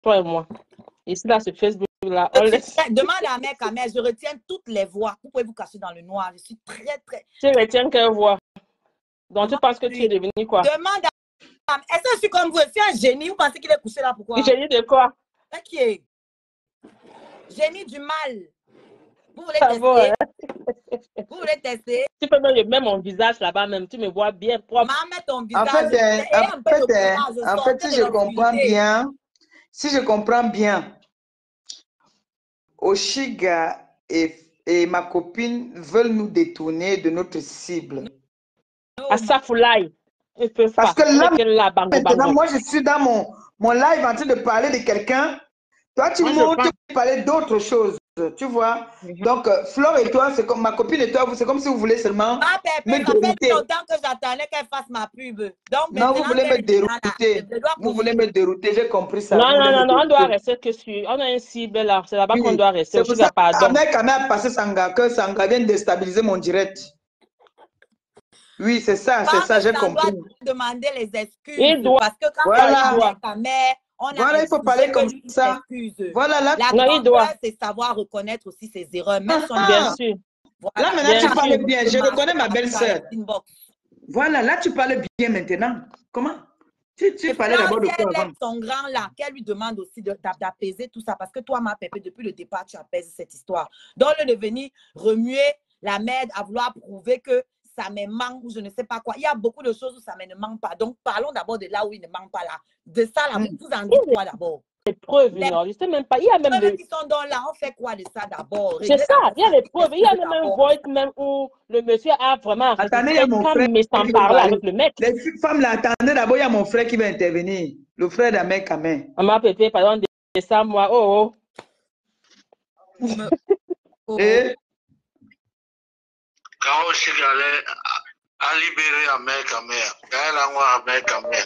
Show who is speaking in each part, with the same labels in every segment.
Speaker 1: toi et moi. Ici, là, sur Facebook-là, on laisse.
Speaker 2: Demande à mère, je retiens toutes les voix. Vous pouvez vous cacher dans le noir. Je suis très, très...
Speaker 1: Tu retiens quelle voix? Donc, tu penses que tu es devenu quoi?
Speaker 2: Demande à... Est-ce que je suis comme vous? Je suis un génie. Vous pensez qu'il est couché là? Pourquoi?
Speaker 1: Génie de quoi?
Speaker 2: Ok. Génie du mal. Vous voulez
Speaker 1: Ça
Speaker 2: tester?
Speaker 1: va, hein?
Speaker 2: Vous voulez tester?
Speaker 1: Tu peux même mettre mon visage là-bas même. Tu me vois bien propre.
Speaker 2: Maman, mets ton visage.
Speaker 3: En fait, si je comprends bien, Oshiga et ma copine veulent nous détourner de notre cible.
Speaker 1: Asafoulaye.
Speaker 3: Parce que là, maintenant, moi, je suis dans mon live en train de parler de quelqu'un. Toi, tu montes, tu parlais d'autre chose. Tu vois? Donc, Flore et toi, c'est comme ma copine et toi, c'est comme si vous voulez seulement me dérouter.
Speaker 2: Ça fait longtemps que j'attendais qu'elle fasse ma pub. Donc,
Speaker 3: non, vous voulez me dérouter. Vous voulez me dérouter, j'ai compris ça.
Speaker 1: Non, on doit rester que sur... On a un cible là, c'est là-bas qu'on doit rester.
Speaker 3: C'est pour ça qu'Amé a passé Sanga, que Sanga vient de déstabiliser mon direct. Oui, c'est ça, j'ai compris.
Speaker 2: Doit demander les excuses.
Speaker 1: Il doit.
Speaker 2: Parce que quand
Speaker 3: voilà.
Speaker 2: on a
Speaker 3: voilà, il faut parler comme ça. Voilà, là,
Speaker 2: la grandeur, c'est savoir reconnaître aussi ses erreurs. Même son
Speaker 1: bien sûr.
Speaker 3: Voilà, là, maintenant, tu parles bien. Je reconnais ma belle-sœur. Voilà, là, tu parles bien maintenant. Comment? Tu parlais d'abord de quoi avant?
Speaker 2: Son grand là, qu'elle lui demande aussi d'apaiser tout ça. Parce que toi, ma Pépé, depuis le départ, tu apaises cette histoire. Donc, le devenir remuer la mère à vouloir prouver que ça me manque ou je ne sais pas quoi. Il y a beaucoup de choses où ça ne manque pas. Donc, parlons d'abord de là où il ne manque pas là. De ça, là, vous en dites quoi d'abord?
Speaker 1: Les preuves, non, je sais même pas. Il y a même
Speaker 2: les qui sont dans là, on fait quoi de ça d'abord?
Speaker 1: C'est ça, il y a les preuves. Il y a même un voice même où le monsieur a vraiment
Speaker 3: attendez, il y a mon frère
Speaker 1: qui parler avec le mec.
Speaker 3: Les femmes là, attendez d'abord, il y a mon frère qui va intervenir. Le frère d'Amé Kamé.
Speaker 1: Maman Pépé, pardon, de ça, moi. Oh.
Speaker 3: Et
Speaker 4: quand Oshiga a libéré Amé Kamé, elle a moi Amé Kamé.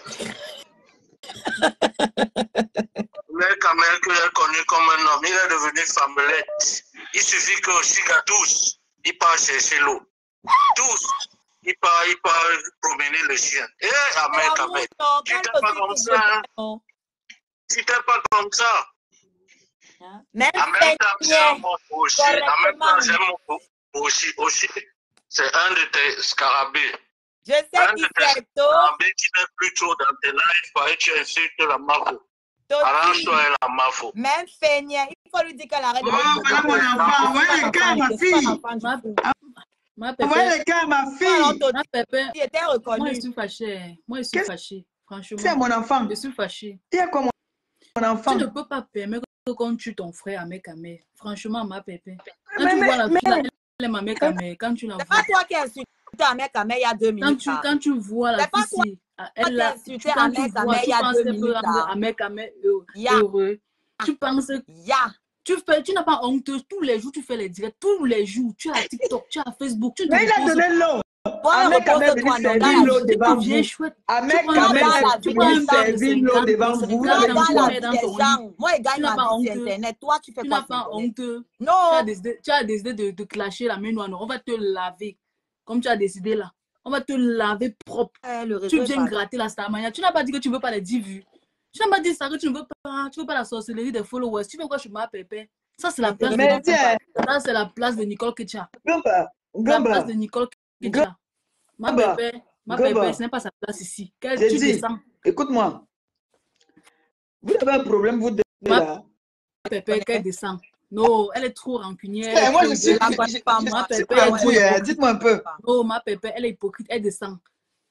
Speaker 4: Amé Kamé, qui est connu comme un homme, il est devenu femmelette. Il suffit que Oshiga tous, il part chercher l'eau. Tous, il part promener le chien. Et Amé Kamé, tu n'étais pas comme ça. Hein? Tu n'étais pas comme ça.
Speaker 2: Même
Speaker 4: Amé Kamé, aussi. C'est un de tes scarabées.
Speaker 2: Je sais qui c'est,
Speaker 4: scarabée qui n'est plus trop dans tes lives, parce que tu insultes la mafo. Arrange-toi et la mafo.
Speaker 2: Même Feignet, il faut lui dire qu'elle arrête de
Speaker 3: voilà mon enfant, voilà les gars, ma fille. Voilà les gars, ma fille.
Speaker 2: Il était reconnu.
Speaker 5: Moi, je suis fâchée. Franchement.
Speaker 3: C'est mon enfant.
Speaker 5: Je suis fâchée.
Speaker 3: Il y a quoi mon enfant?
Speaker 5: Tu ne peux pas permettre qu'on tue ton frère à Kamé. Franchement, ma Pépé. Quand tu vois la fille, elle est à Kamé. Quand tu la vois.
Speaker 2: C'est pas toi qui as insulté Amé Kamé il y a 2 minutes.
Speaker 5: Quand tu vois la fille, elle a insulté
Speaker 2: Amé Kamé il y a 2 minutes.
Speaker 5: Amé Kamé heureux. Tu penses. Tu n'as pas honte. Tous les jours, tu fais les directs. Tous les jours, tu as TikTok, tu as Facebook.
Speaker 3: Mais il a donné l'eau. Amé Kamé venu servir l'eau devant vous. Amé Kamé venu servir l'eau devant vous.
Speaker 2: Moi, il gagne ma vie sur Internet. Toi, tu fais quoi?
Speaker 5: Tu n'as pas honte.
Speaker 2: Non.
Speaker 5: Tu as décidé de clasher la main noire. On va te laver. Comme tu as décidé là. On va te laver propre. Tu viens gratter la Starmania. Tu n'as pas dit que tu ne veux pas les 10 vues. Tu n'as pas dit ça, que tu ne veux pas la sorcellerie des followers. Tu veux quoi, je suis ma Pépé. Ça, c'est la place la place de Nicole Ketcha. La place de Nicole Ketcha. Ma Pépé, ce n'est pas sa place ici. Tu descends.
Speaker 3: Écoute-moi. Vous avez un problème, vous deux là.
Speaker 5: Ma Pépé, qu'elle descend. Non, elle est trop rancunière.
Speaker 3: Moi, je suis dites-moi un peu.
Speaker 5: Non, ma Pépé, elle est hypocrite, elle descend.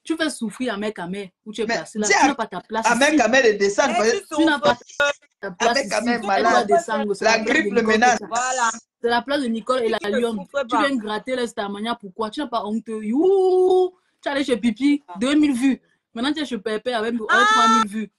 Speaker 5: Tu fais souffrir Amé Kamé où tu es placé là. Tu n'as pas ta place.
Speaker 3: Amé Kamé de descendre.
Speaker 5: Tu n'as pas ta place ici.
Speaker 3: La grippe le menace.
Speaker 5: C'est la place de Nicole et la Lyon. Tu viens gratter les Starmania. Pourquoi? Tu n'as pas honte. You! Tu es allé chez Pipi, 2000 vues. Maintenant, tu es chez Pépé avec 3000 vues.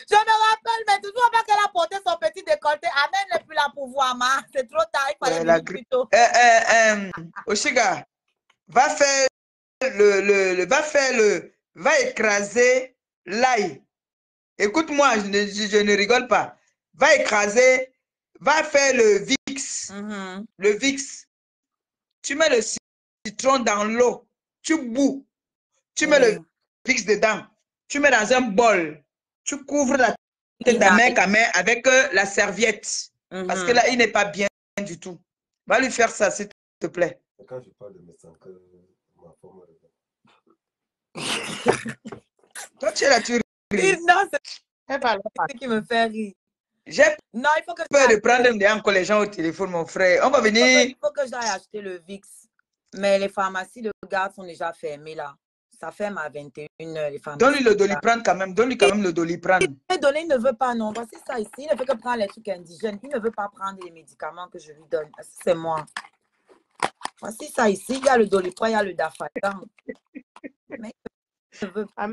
Speaker 2: Je me rappelle, mais toujours pas qu'elle a porté son petit décolleté. Amen n'est plus là pour voir, ma. C'est trop tard, il fallait venir plus tôt.
Speaker 3: Oshiga, va écraser l'ail. Écoute-moi, je ne rigole pas. Va écraser Va faire le VIX. Le VIX. Tu mets le citron dans l'eau. Tu bous. Tu mets le VIX dedans. Tu mets dans un bol. Tu couvres la tête d'Amé avec la serviette. Parce que là, il n'est pas bien du tout. Va lui faire ça, s'il te plaît.
Speaker 6: Quand je parle de mes sangs, ma forme
Speaker 3: Toi, tu es là, tu ris.
Speaker 2: Non, c'est ce qui me fait rire.
Speaker 3: J'ai
Speaker 2: Non, il faut que
Speaker 3: peur de prendre encore les gens au téléphone, mon frère. On va venir.
Speaker 2: Il faut que j'aille acheter le VIX. Mais les pharmacies de garde sont déjà fermées là. Ça ferme à 21h. Les pharmacies.
Speaker 3: Donne-lui le Doliprane quand même. Donne-lui quand même le Doliprane.
Speaker 2: Il ne veut pas, non. Voici ça ici. Il ne veut que prendre les trucs indigènes. Il ne veut pas prendre les médicaments que je lui donne. C'est moi. Voici ça ici. Il y a le Doliprane, il y a le Dafalgan. Mais il ne veut pas.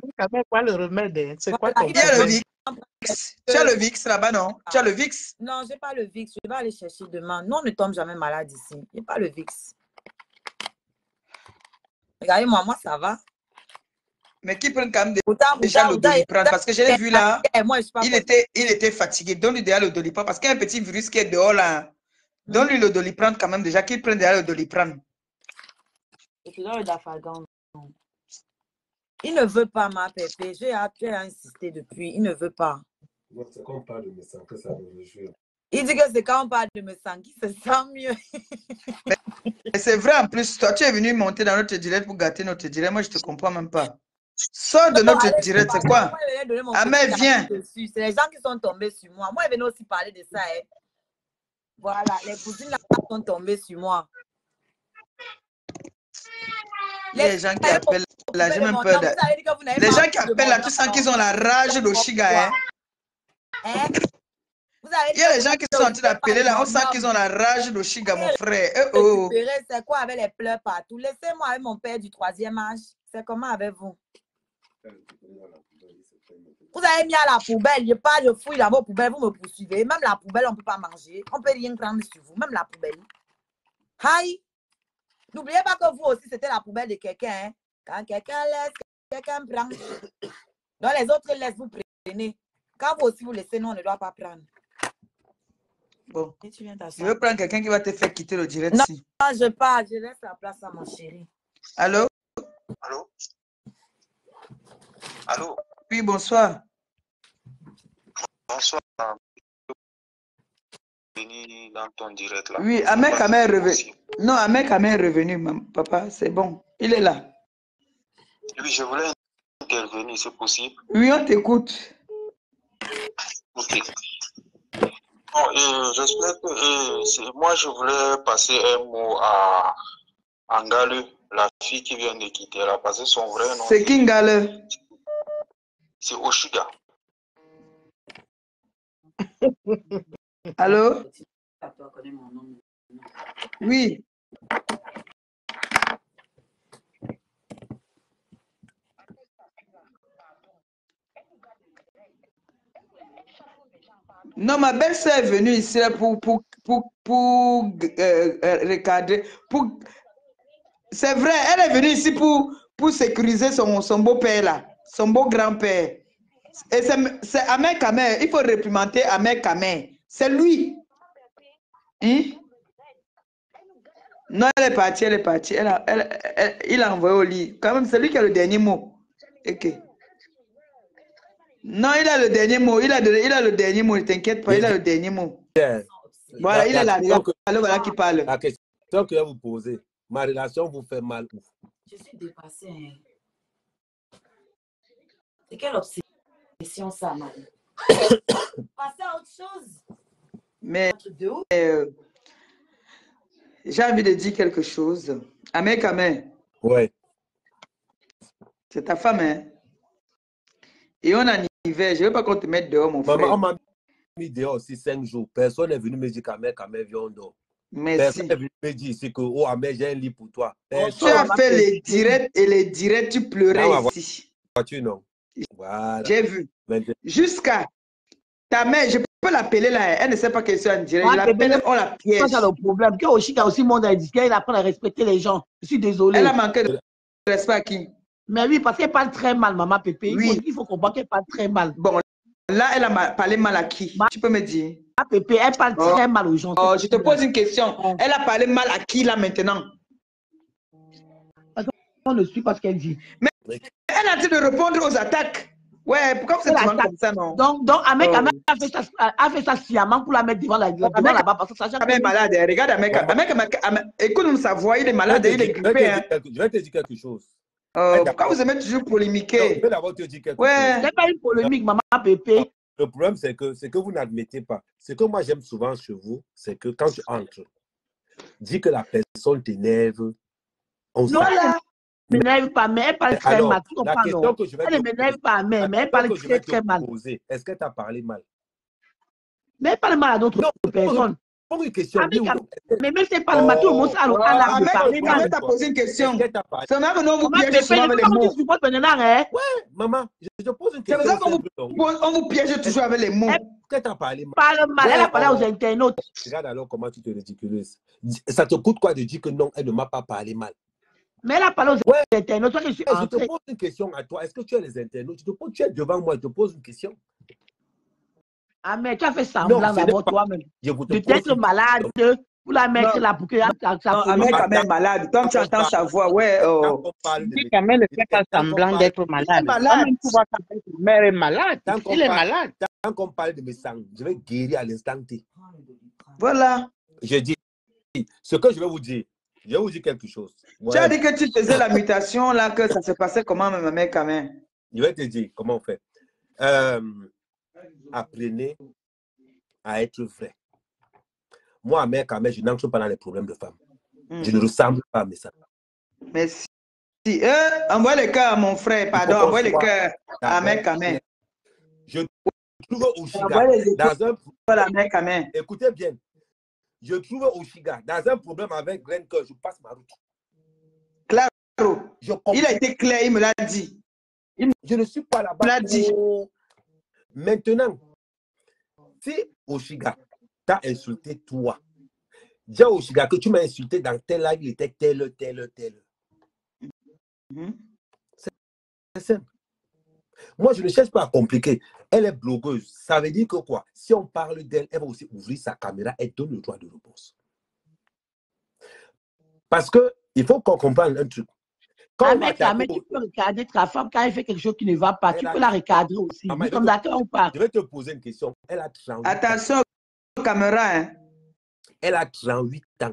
Speaker 1: Quoi le remède? C'est quoi ton
Speaker 3: Il y a le VIX. Tu as le VIX là-bas, non? Tu as le VIX?
Speaker 2: Non, je n'ai pas le VIX. Je vais aller chercher demain. Non, on ne tombe jamais malade ici. Je n'ai pas le VIX. Regardez-moi, moi, ça va.
Speaker 3: Mais qui prennent quand même déjà le Doliprane? Parce que je l'ai vu là, il était fatigué. Donne-lui déjà le Doliprane. Parce qu'il y a un petit virus qui est dehors là. Donne-lui le Doliprane quand même déjà, qu'il prenne déjà le Doliprane.
Speaker 2: Et puis là, le Dafalgan. Il ne veut pas, ma pépé. J'ai insisté depuis. Il ne veut pas.
Speaker 6: C'est quand on parle de mes sangs que ça me réjouit.
Speaker 2: Il dit que c'est quand on parle de me sang qu'il se sent mieux.
Speaker 3: Mais c'est vrai en plus, toi tu es venu monter dans notre direct pour gâter notre direct. Moi je te comprends même pas. Sors de notre direct, c'est quoi? Amé, viens.
Speaker 2: C'est les gens qui sont tombés sur moi. Moi, je venais aussi parler de ça. Hein. Voilà, les cousines là sont tombées sur moi.
Speaker 3: Les gens qui appellent là, j'ai même peur. Les gens qui appellent là, tu sens qu'ils ont la rage d'Oshiga. Hein? Il y a les gens qui sont en train d'appeler là, on sent qu'ils ont la rage d'Oshiga, mon frère.
Speaker 2: C'est quoi avec les pleurs partout? Laissez-moi avec mon père du 3e âge. C'est comment avec vous? Vous avez mis à la poubelle. Je parle, je fouille dans vos poubelles, vous me poursuivez. Même la poubelle, on ne peut pas manger. On ne peut rien prendre sur vous. Même la poubelle. Aïe! N'oubliez pas que vous aussi, c'était la poubelle de quelqu'un. Hein? Quand quelqu'un laisse, quelqu'un prend. Donc les autres laissent, vous prenez. Quand vous aussi vous laissez, nous, on ne doit pas prendre.
Speaker 3: Bon. Je veux prendre quelqu'un qui va te faire quitter le direct.
Speaker 2: Non, je pars. Je laisse la place à mon chéri.
Speaker 3: Allô?
Speaker 4: Allô? Allô?
Speaker 3: Oui, bonsoir.
Speaker 4: Bonsoir. Venu dans ton direct là.
Speaker 3: Oui, Amek est revenu. Non, Amek est revenu, papa, c'est bon. Il est là.
Speaker 4: Oui, je voulais intervenir, c'est possible.
Speaker 3: Oui, on t'écoute.
Speaker 4: Ok. Bon, j'espère que moi je voulais passer un mot à Ngale, la fille qui vient de quitter là, parce que son vrai nom.
Speaker 3: C'est qui Ngale?
Speaker 4: C'est Oshiga.
Speaker 3: Allô? Oui. Non, ma belle-sœur est venue ici là pour recadrer. C'est vrai, elle est venue ici pour sécuriser son beau-père là, son beau grand-père. Et c'est Amek Kamer, il faut réprimander Amek Kamer. C'est lui. Hein? Non, elle est partie, elle est partie. Il a envoyé au lit. Quand même, c'est lui qui a le dernier mot. Ok. Non, il a le dernier mot. Il a le dernier mot. Ne t'inquiète pas, il a le dernier mot. Voilà, il est là. Alors voilà qui parle.
Speaker 6: La question que je vais vous poser, ma relation vous fait mal où?
Speaker 2: Je suis dépassée. Hein. C'est quelle obsession ça, Marie? Passer à autre chose.
Speaker 3: Mais j'ai envie de dire quelque chose. Amek Kamer.
Speaker 6: Ouais.
Speaker 3: C'est ta femme, hein? Et on a un hiver. Je ne veux pas qu'on te mette dehors, mon frère.
Speaker 6: Maman, on m'a mis dehors aussi 5 jours. Personne n'est venu me dire qu'Amek Kamer vient dehors.
Speaker 3: Merci.
Speaker 6: Personne n'est venu me dire ici que, oh, Amek, j'ai un lit pour toi.
Speaker 3: Tu as fait les directs et les directs, tu pleurais ici.
Speaker 6: Voiture, non. Voilà.
Speaker 3: J'ai vu. Jusqu'à ta mère, je peux l'appeler là. Elle ne sait pas qu'elle est en direct. Je l'appelle, on la piège.
Speaker 7: C'est le problème. Quand Oshiga aussi monde à discuter, il apprend à respecter les gens. Je suis désolé.
Speaker 3: Elle a manqué de respect à qui?
Speaker 7: Mais oui, parce qu'elle parle très mal, maman Pépé.
Speaker 3: Oui.
Speaker 7: Il faut comprendre qu'elle parle très mal.
Speaker 3: Bon, là, elle a parlé mal à qui? Tu peux me dire?
Speaker 7: Ma pépé, elle parle très mal aux gens.
Speaker 3: Je te pose une question. Elle a parlé mal à qui là maintenant?
Speaker 7: On ne suit pas ce qu'elle dit.
Speaker 3: Mais elle a dit de répondre aux attaques. Ouais, pourquoi vous êtes souvent comme ça, non?
Speaker 7: Donc Ahmed a fait ça sciemment pour la mettre devant là-bas parce que ça
Speaker 3: est malade. Regarde Ahmed. Écoute-nous sa voix, il est malade, il est grippé.
Speaker 6: Je vais te dire quelque chose.
Speaker 3: Pourquoi vous aimez toujours polémiquer?
Speaker 6: Je vais d'abord te dire quelque chose.
Speaker 7: C'est pas une polémique, maman Pépé.
Speaker 6: Le problème, c'est que vous n'admettez pas. Ce que moi j'aime souvent chez vous, c'est que quand tu entres, dis que la personne t'énerve. On
Speaker 7: non, là, elle ne m'énerve pas, mais elle parle très mal.
Speaker 6: La question que je vais
Speaker 7: elle ne m'énerve pas, mais elle parle très mal.
Speaker 6: Est-ce qu'elle t'a parlé mal?
Speaker 7: Mais elle parle mal à d'autres personnes.
Speaker 6: Une question.
Speaker 7: Mais même si elle parle mal, tout le monde a l'art de parler mal.
Speaker 3: Maman t'a posé une question. C'est là que nous vous
Speaker 7: piège
Speaker 3: souvent avec les mots.
Speaker 6: Ouais, maman, je te pose une question.
Speaker 3: C'est pour ça qu'on vous piège toujours avec les mots.
Speaker 6: Qu'est-ce que t'as parlé mal?
Speaker 7: Parle mal, elle a parlé aux internautes.
Speaker 6: Regarde alors comment tu te ridiculises. Ça te coûte quoi de dire que non, elle ne m'a pas parlé mal?
Speaker 7: Mais elle a parlé aux internautes. Je
Speaker 6: te pose une question à toi. Est-ce que tu as les internautes? Tu es devant moi, je te pose une question.
Speaker 7: Ah, mais tu as fait semblant d'abord toi-même. De t'être malade, pour la mettre là pour que ça.
Speaker 3: Non, Ahmed quand même malade. Comme tu entends sa voix, ouais.
Speaker 1: Oui, quand même, ne fait pas semblant d'être malade. Même tu vois que ta mère est malade. Il est malade.
Speaker 6: Tant qu'on parle de mes sangs, je vais guérir à l'instant T.
Speaker 3: Voilà.
Speaker 6: Je dis, ce que je vais vous dire quelque chose.
Speaker 3: Tu as dit que tu faisais la mutation, là, que ça se passait comment, ma mère, quand même?
Speaker 6: Je vais te dire comment on fait. Apprenez à être vrai. Moi, mère, quand même, je n'entre pas dans les problèmes de femmes. Je ne ressemble pas à mes sangs.
Speaker 3: Merci. Envoie le cœur à mon frère, pardon, envoie le cœur à mec, quand même.
Speaker 6: Je trouve au Chiga, dans un... Écoutez bien. Je trouve au Chiga, dans un problème avec Glenn, que je passe ma route.
Speaker 3: Claro. Il a été clair, il me l'a dit.
Speaker 6: Je ne suis pas là-bas.
Speaker 3: Il l'a dit.
Speaker 6: Maintenant, si Oshiga t'a insulté toi, dis à Oshiga que tu m'as insulté dans tel live, il était tel. C'est simple. Moi, je ne cherche pas à compliquer. Elle est blogueuse. Ça veut dire que quoi? Si on parle d'elle, elle va aussi ouvrir sa caméra et donner le droit de réponse. Parce qu'il faut qu'on comprenne un truc.
Speaker 7: Mais tu peux regarder ta femme quand elle fait quelque chose qui ne va pas. Tu peux la recadrer aussi. Nous sommes d'accord ou pas?
Speaker 6: Je vais te poser une question. Elle a 38
Speaker 3: Attention aux caméras. Hein.
Speaker 6: Elle a 38 ans.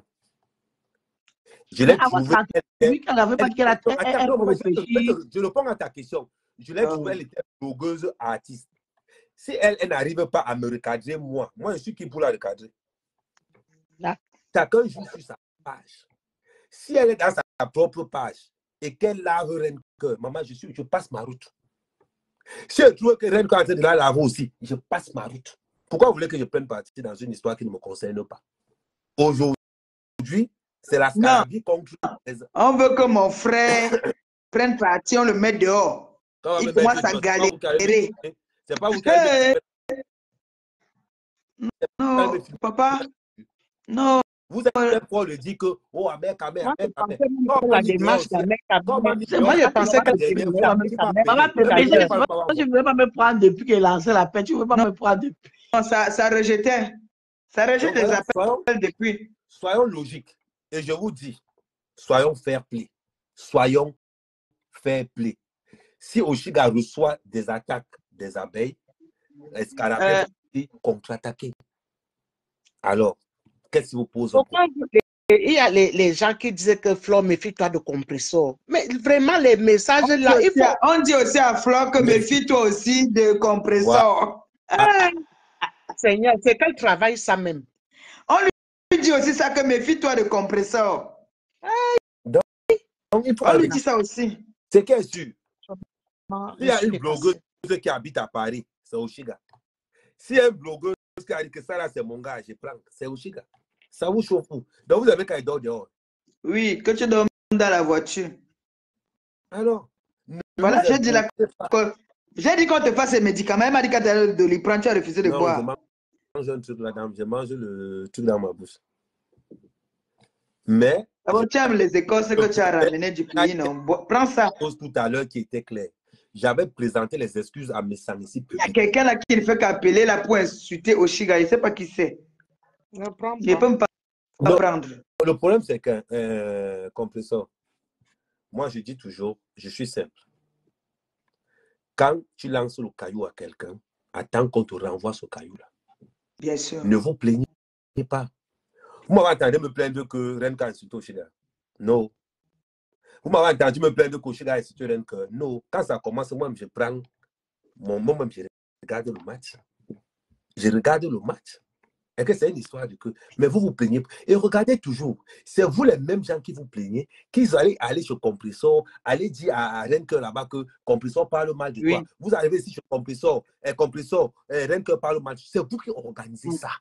Speaker 6: Je l'ai trouvé. Je réponds à ta question. Je l'ai trouvé, elle était blogueuse artiste. Si elle n'arrive pas à me recadrer, moi, je suis qui pour la recadrer? Chacun joue sur sa page. Si elle est dans sa propre page et qu'elle lave Reine Cœur, maman, je passe ma route. Si je trouve que Reine Cœur est en train de la laver aussi, je passe ma route. Pourquoi vous voulez que je prenne parti dans une histoire qui ne me concerne pas? Aujourd'hui, c'est la scarabée contre les...
Speaker 3: On veut que mon frère prenne parti, on le met dehors. Il commence à galérer.
Speaker 6: C'est pas vous qui avez...
Speaker 3: Non, papa. Non.
Speaker 6: Vous avez pour le dire que, oh, Ahmed,
Speaker 1: moi, je pensais que
Speaker 7: je ne veux pas me prendre depuis qu'elle a lancé la peine. Tu ne veux pas me prendre depuis.
Speaker 3: Non, ça rejetait. Ça rejette les appels depuis.
Speaker 6: Soyons logiques. Et je vous dis, soyons fair play. Soyons fair play. Si Oshiga reçoit des attaques des abeilles, les scarabées contre-attaquer. Alors, qu'est-ce qui vous pose?
Speaker 1: Il y a les gens qui disaient que Flore, méfie-toi de compresseur. Mais vraiment, les messages là,
Speaker 3: on dit aussi à Flore que méfie-toi aussi de compresseur.
Speaker 1: Seigneur, c'est quel travail ça même?
Speaker 3: On lui dit aussi ça que méfie-toi de compresseur.
Speaker 6: Donc,
Speaker 3: on lui dit ça aussi.
Speaker 6: C'est qu'elle est sûre. Il y a une blogueuse qui habite à Paris, c'est Oshiga. Si il y a une blogueuse qui a dit que ça là c'est mon gars, je prends, c'est Oshiga. Ça vous chauffe. Donc vous avez qu'à dormir dehors.
Speaker 3: Oui, que tu dormes dans la voiture.
Speaker 6: Alors,
Speaker 3: voilà, j'ai dit qu'on te fasse ces médicaments. Elle m'a dit que de les prendre, tu as refusé de boire.
Speaker 6: Je mange un truc là-dedans, je mange le truc dans ma bouche. Mais.
Speaker 3: Tu aimes les écoles que tu as ramenées du pays, non? Prends ça.
Speaker 6: Tout à l'heure qui était clair. j'avais présenté les excuses à mes ici.
Speaker 3: Il y a quelqu'un là qui ne fait qu'appeler là pour insulter Oshiga. Il ne sait pas qui c'est. Il ne peut pas prendre.
Speaker 6: Le problème, c'est que, compresseur, moi, je dis toujours, je suis simple. Quand tu lances le caillou à quelqu'un, attends qu'on te renvoie ce caillou-là.
Speaker 3: Bien sûr.
Speaker 6: Ne vous plaignez pas. Vous m'avez entendu me plaindre que Renka a insulté Oshiga. Non. Vous m'avez entendu me plaindre que Oshiga a insulté Renka. Non. Quand ça commence, moi, je prends moi-même, je regarde le match. Je regarde le match. Et que c'est une histoire de que. Mais vous vous plaignez. Et regardez toujours. C'est vous les mêmes gens qui vous plaignez, qu'ils allaient aller chez Compressor, aller dire à Renka là-bas que Compressor parle mal de toi. Vous arrivez ici chez Compressor, et Compressor, Renka parle mal. C'est vous qui organisez ça.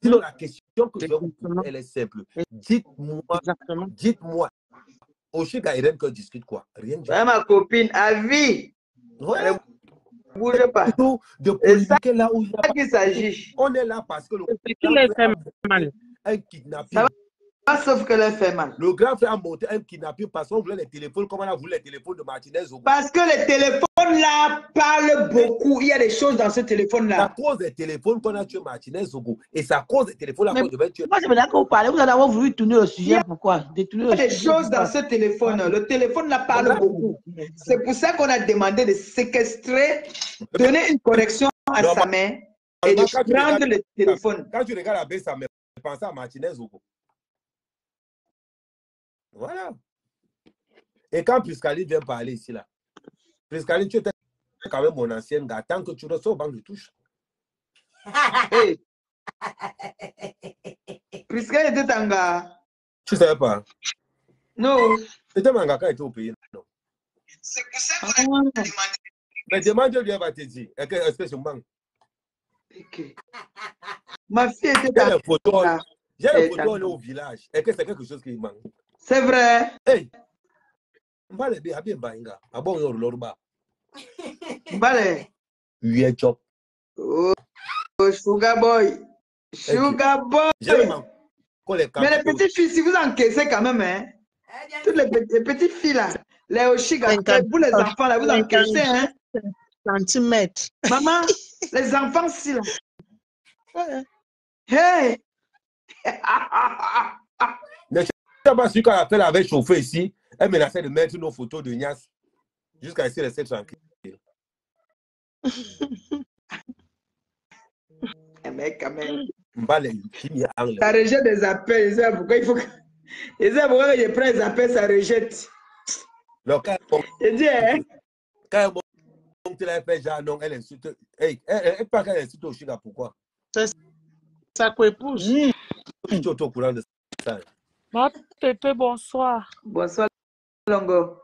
Speaker 6: Sinon, la question que je vais vous poser, elle est simple. Dites-moi, Oshiga et Renka discutent quoi? Rien du tout.
Speaker 3: Ma copine, à vie.
Speaker 6: Voilà.
Speaker 3: Ne bouge pas.
Speaker 6: De polémiquer là où
Speaker 3: il s'agit.
Speaker 6: On est là parce que le un kidnapping.
Speaker 3: Pas sauf que le fait mal.
Speaker 6: Le grand frère a monté un kidnapping parce qu'on voulait les téléphones, comme on a voulu les téléphones de Martinez.
Speaker 3: Parce que les téléphones là parlent beaucoup. Il y a des choses dans ce téléphone là.
Speaker 6: C'est à cause des téléphones qu'on a tué Martinez Zogo. Et c'est à cause des téléphones là qu'on devait tuer.
Speaker 7: Moi, je me dis que vous parlez, vous avez voulu tourner le sujet. Pourquoi?
Speaker 3: Il y a des choses dans ce téléphone. Le téléphone là parle beaucoup. C'est pour ça qu'on a demandé de séquestrer, donner une connexion à sa main et de prendre le téléphone.
Speaker 6: Quand tu regardes la baisse, ça me pense à Martinez Zogo. Voilà. Et quand Priscaline vient parler ici, là, Priscaline, tu étais quand même mon ancienne gars. Tant que tu restes au banc de touche.
Speaker 3: Hey. Priscaline était un gars.
Speaker 6: Tu ne savais pas?
Speaker 3: Non.
Speaker 6: C'était un gars quand il était au pays. Non.
Speaker 3: C'est pour ça qu'on a demandé.
Speaker 6: Mais demande lui, elle va te dire. Est-ce que c'est un banc?
Speaker 3: Okay. Ma fille était dans
Speaker 6: la photo. J'ai une photo au village. Est-ce que c'est quelque chose qui manque?
Speaker 3: C'est vrai.
Speaker 6: Hey! Mbale bien bainga. Abon yo lorba.
Speaker 3: Mbale.
Speaker 6: Oui, chop.
Speaker 3: Oh, sugar boy. Sugar boy. Mais les petites filles, si vous encaissez quand même, hein. Toutes les petites filles là, les Oshiga, vous les enfants là, vous encaissez, hein.
Speaker 7: Centimètres.
Speaker 3: Maman, les enfants si là. Hey!
Speaker 6: Pas celui qu'on appelle avait chauffé ici, elle menaçait de mettre nos photos de Nias jusqu'à essayer de rester tranquille.
Speaker 3: Mais quand même.
Speaker 6: Ça
Speaker 3: rejette des appels. C'est pourquoi il faut que. Et c'est pourquoi je prends les appels, ça rejette. Je dis, hein?
Speaker 6: Quand elle a fait genre, non, elle insulte. Elle parle qu'elle insulte Oshiga, pourquoi?
Speaker 7: C'est ça qu'on épouse.
Speaker 6: Je suis au courant de ça.
Speaker 5: Ma Pépé, bonsoir.
Speaker 3: Bonsoir, Longo.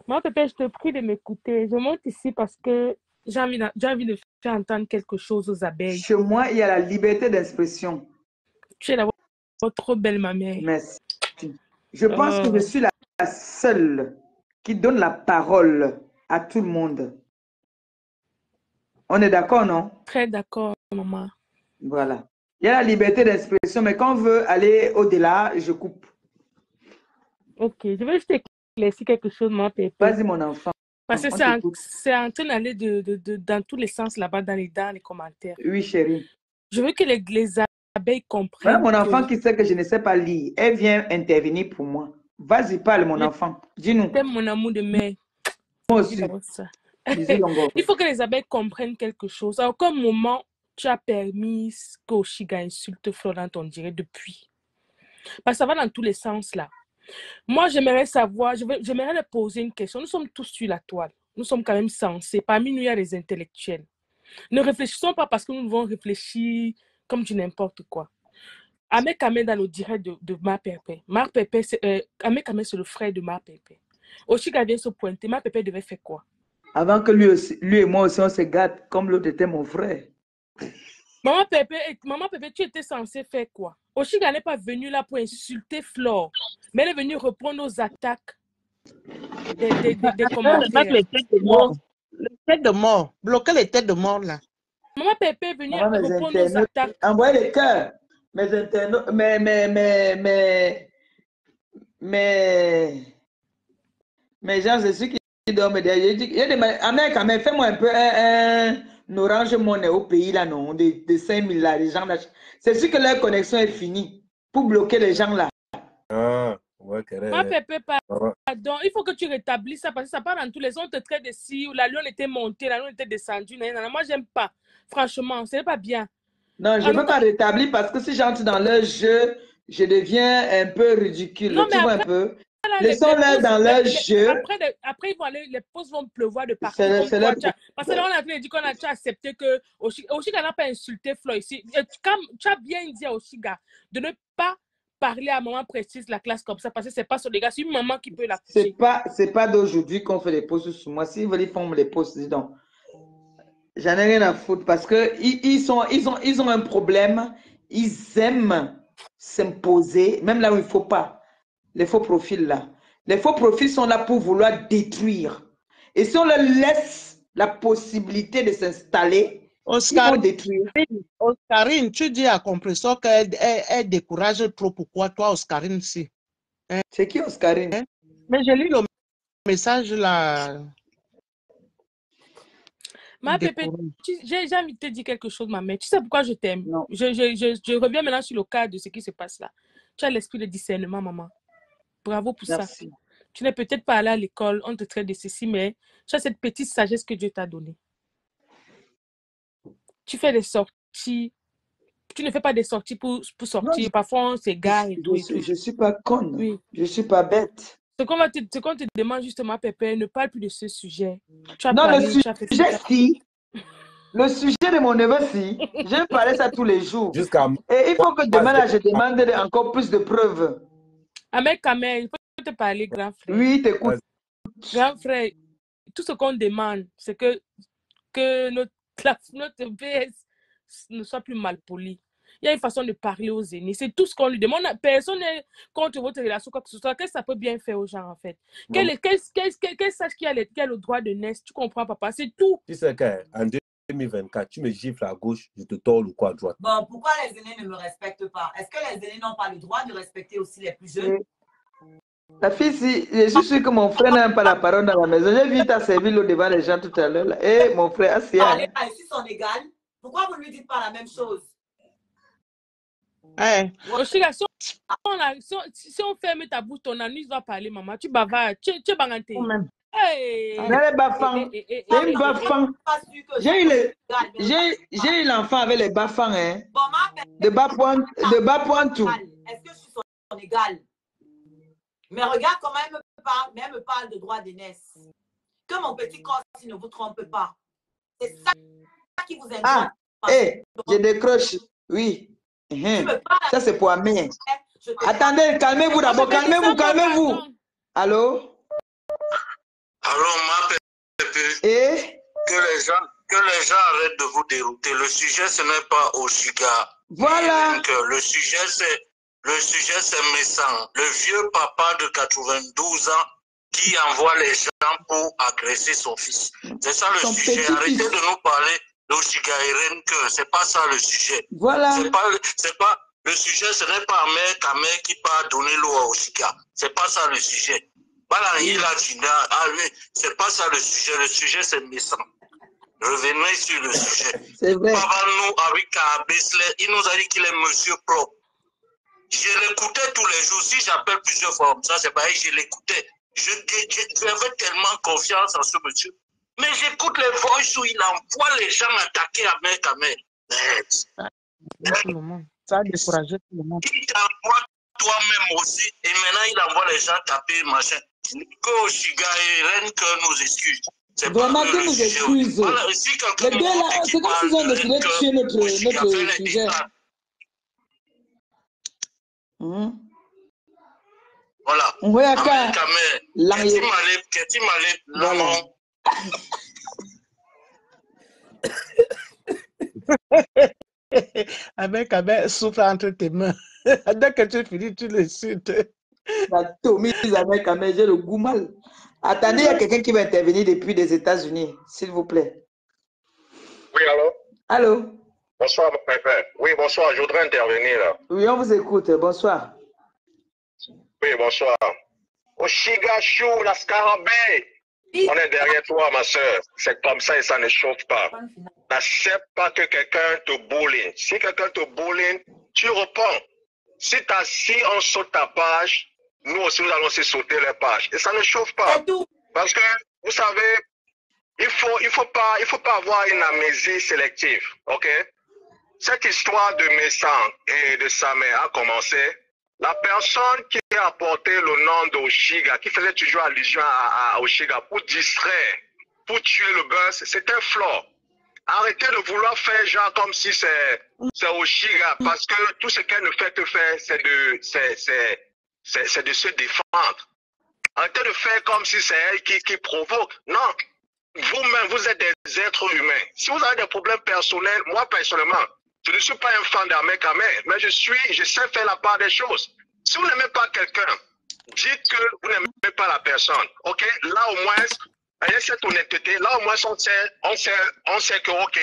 Speaker 5: Ma Pépé, je te prie de m'écouter. Je monte ici parce que j'ai envie de faire entendre quelque chose aux abeilles.
Speaker 3: Chez moi, il y a la liberté d'expression.
Speaker 5: Tu es d'abord trop belle, ma mère.
Speaker 3: Merci. Je pense que je suis la seule qui donne la parole à tout le monde. On est d'accord, non?
Speaker 5: Très d'accord, maman.
Speaker 3: Voilà. Il y a la liberté d'expression, mais quand on veut aller au-delà, je coupe.
Speaker 5: Ok, je vais juste éclaircir quelque chose, ma Pépé.
Speaker 3: Vas-y, mon enfant.
Speaker 5: Parce que c'est en train d'aller dans tous les sens là-bas dans les commentaires.
Speaker 3: Oui, chérie.
Speaker 5: Je veux que les abeilles comprennent.
Speaker 3: Voilà, mon enfant qui sait que je ne sais pas lire, elle vient intervenir pour moi. Vas-y, parle, mon enfant. Dis-nous.
Speaker 5: T'aimes mon amour de mère.
Speaker 3: Moi aussi.
Speaker 5: Il faut que les abeilles comprennent quelque chose. À aucun moment, tu as permis qu'Oshiga insulte Florent, on dirait, depuis. Parce que ça va dans tous les sens, là. Moi, j'aimerais savoir, j'aimerais leur poser une question. Nous sommes tous sur la toile. Nous sommes quand même sensés. Parmi nous, il y a des intellectuels. Ne réfléchissons pas parce que nous devons réfléchir comme du n'importe quoi. Ahmed Kamel dans le direct de Mar Pépé. Mar Pépé, Ahmed Kamel, c'est le frère de Mar Pépé. Oshiga vient se pointer. Mar Pépé devait faire quoi?
Speaker 3: Avant que lui et moi aussi, on se gâte comme l'autre était mon frère.
Speaker 5: Maman Pépé, tu étais censé faire quoi? Oshiga n'est pas venu là pour insulter Flore, mais elle est venue répondre aux attaques des commentaires.
Speaker 7: Les têtes de mort. Bloquer les têtes de mort là.
Speaker 5: Maman Pépé est venue répondre aux attaques.
Speaker 3: Envoyez les cœurs. Mes Mais genre, c'est ceux qui dorment derrière. Il y a des Américains, quand même, fais-moi un peu un orange monnaie au pays, là, non, de 5 000 là, les gens là. C'est sûr que leur connexion est finie pour bloquer les gens là.
Speaker 6: Ah, ouais,
Speaker 5: Ma pépé, pardon, il faut que tu rétablisses ça parce que ça part dans tous les autres traits de si la lune était montée, la lune était descendue. Moi, j'aime pas. Franchement, ce n'est pas bien.
Speaker 3: Non, je ne peux pas rétablir parce que si j'entre dans leur jeu, je deviens un peu ridicule.
Speaker 5: Non,
Speaker 3: tu vois
Speaker 5: après,
Speaker 3: un peu? Laissons-les dans leur jeu.
Speaker 5: Après, ils vont aller, les posts vont pleuvoir de partout. Parce que là, on a dit qu'on a accepté que Oshiga n'a pas insulté Flo ici. Tu as bien dit à Oshiga de ne pas parler à maman précise la classe comme ça parce que c'est pas son dégât, c'est une maman qui peut la coucher.
Speaker 3: C'est pas d'aujourd'hui qu'on fait les posts sur moi. S'ils veulent, ils font les posts, dis donc. J'en ai rien à foutre parce que ils ont un problème. Ils aiment s'imposer, même là où il ne faut pas. Les faux profils là. Les faux profils sont là pour vouloir détruire. Et si on leur laisse la possibilité de s'installer, ils vont détruire.
Speaker 1: Oscarine, tu dis à Compressor qu'elle décourage trop. Pourquoi toi, Oscarine, si?
Speaker 3: Hein? C'est qui Oscarine?
Speaker 1: Hein? Mais j'ai lu le message là.
Speaker 5: Ma pépé, j'ai envie de te dire quelque chose, ma mère. Tu sais pourquoi je t'aime? Je reviens maintenant sur le cas de ce qui se passe là. Tu as l'esprit de discernement, maman. Bravo pour ça. Tu n'es peut-être pas allé à l'école, on te traite de ceci, mais tu as cette petite sagesse que Dieu t'a donnée. Tu fais des sorties. Tu ne fais pas des sorties pour sortir. Parfois, on s'égare et tout.
Speaker 3: Je ne suis pas conne. Oui. Je ne suis pas bête.
Speaker 5: Ce qu'on te demande justement, Pépé, ne parle plus de ce sujet.
Speaker 3: Le sujet de mon neveu, si. Je parlais ça tous les jours. Et il faut que demain, là, je demande encore plus de preuves.
Speaker 5: Ahmed Kamel, il faut te parler, grand frère.
Speaker 3: Oui, t'écoute.
Speaker 5: Grand frère, tout ce qu'on demande, c'est que notre PS ne soit plus mal poli. Il y a une façon de parler aux aînés. C'est tout ce qu'on lui demande. Personne n'est contre votre relation, quoi que ce soit. Qu'est-ce que ça peut bien faire aux gens, en fait? Qu'elle sache qu'il y a le droit de naître. Tu comprends, papa? C'est tout.
Speaker 6: Tu sais qu'en 2024, tu me gifles à gauche, je te tords le cou à droite.
Speaker 2: Bon, pourquoi les aînés ne me respectent pas? Est-ce que les aînés n'ont pas le droit de respecter aussi les plus jeunes?
Speaker 3: La fille, si, je suis sûr que mon frère n'a pas la parole dans la maison. J'ai vu ta servir l'eau devant les gens tout à l'heure. Et mon frère, assis.
Speaker 2: Parlez pas ici son égal. Pourquoi vous ne lui dites pas la même chose?
Speaker 5: Si on ferme ta bouche, ton anus va parler, maman. Tu bavardes. Tu es banganté.
Speaker 3: Hey. C'est une bafang. J'ai eu l'enfant avec les bafangs. Hein. De bas point tout.
Speaker 2: Est-ce que je suis son égal? Mais regarde comment elle me parle de droit d'aînesse. Que mon petit corps ne vous trompe pas. C'est ça qui vous intéresse.
Speaker 3: Ah, je décroche. Oui. Ça, c'est pour Amé. Attendez, calmez-vous d'abord. Calmez-vous. Allô?
Speaker 4: Allô, ma pépé. Que les gens arrêtent de vous dérouter. Le sujet, ce n'est pas Oshiga.
Speaker 3: Voilà.
Speaker 4: Le sujet, c'est Messan, le vieux papa de 92 ans qui envoie les gens pour agresser son fils. C'est ça le sujet. Arrêtez de nous parler d'Oshiga Irene, que c'est pas ça le sujet.
Speaker 3: Voilà.
Speaker 4: C'est pas le sujet, ce n'est pas Kamé qui part donner l'eau à Oshiga. C'est pas ça le sujet. C'est pas ça le sujet. Le sujet, c'est Messan. Revenez sur le sujet.
Speaker 3: C'est vrai.
Speaker 4: Nous, avec Kabesle, il nous a dit qu'il est monsieur propre. Je l'écoutais tous les jours. Si j'appelle plusieurs fois comme ça, c'est pareil, je l'écoutais. J'avais tellement confiance en ce monsieur. Mais j'écoute les voix où il envoie les gens attaquer à Kamé.
Speaker 1: Ça a découragé tout le monde.
Speaker 4: Il t'envoie toi-même aussi. Et maintenant, il envoie les gens taper, machin. Que Oshiga et Ren que nous excuse.
Speaker 3: Vraiment que nous excuse.
Speaker 4: Voilà,
Speaker 3: les deux là, c'est comme s'ils ont décidé de tuer notre sujet.
Speaker 4: Voilà.
Speaker 3: Voilà.
Speaker 1: Avec souffle entre tes mains. Dès que tu finis, tu le cites.
Speaker 3: J'ai le goût mal. Attendez, il y a quelqu'un qui va intervenir depuis les États-Unis, s'il vous plaît.
Speaker 8: Oui, allô?
Speaker 3: Allô?
Speaker 8: Bonsoir, mon frère. Oui, bonsoir, je voudrais intervenir là.
Speaker 3: Oui, on vous écoute. Bonsoir.
Speaker 8: Oui, bonsoir. Oshiga, Chou, la Scarabée. On est derrière toi, ma soeur. C'est comme ça et ça ne chauffe pas. N'accepte pas que quelqu'un te bullying. Si quelqu'un te bullying, tu réponds. Si on saute ta page, nous aussi, nous allons aussi sauter les pages. Et ça ne chauffe pas. Parce que, vous savez, il faut pas avoir une amnésie sélective. OK? Cette histoire de Messan et de Samé a commencé. La personne qui a apporté le nom d'Oshiga, qui faisait toujours allusion à Oshiga pour distraire, pour tuer le buzz, c'était Flore. Arrêtez de vouloir faire genre comme si c'est Oshiga, parce que tout ce qu'elle ne fait que faire, c'est de se défendre. Arrêtez de faire comme si c'est elle qui provoque. Non, vous-même, vous êtes des êtres humains. Si vous avez des problèmes personnels, moi personnellement, je ne suis pas un fan d'Ahmed Ahmed, mais je sais faire la part des choses. Si vous n'aimez pas quelqu'un, dites que vous n'aimez pas la personne. OK? Là au moins, ayez cette honnêteté. Là au moins, on sait que, OK,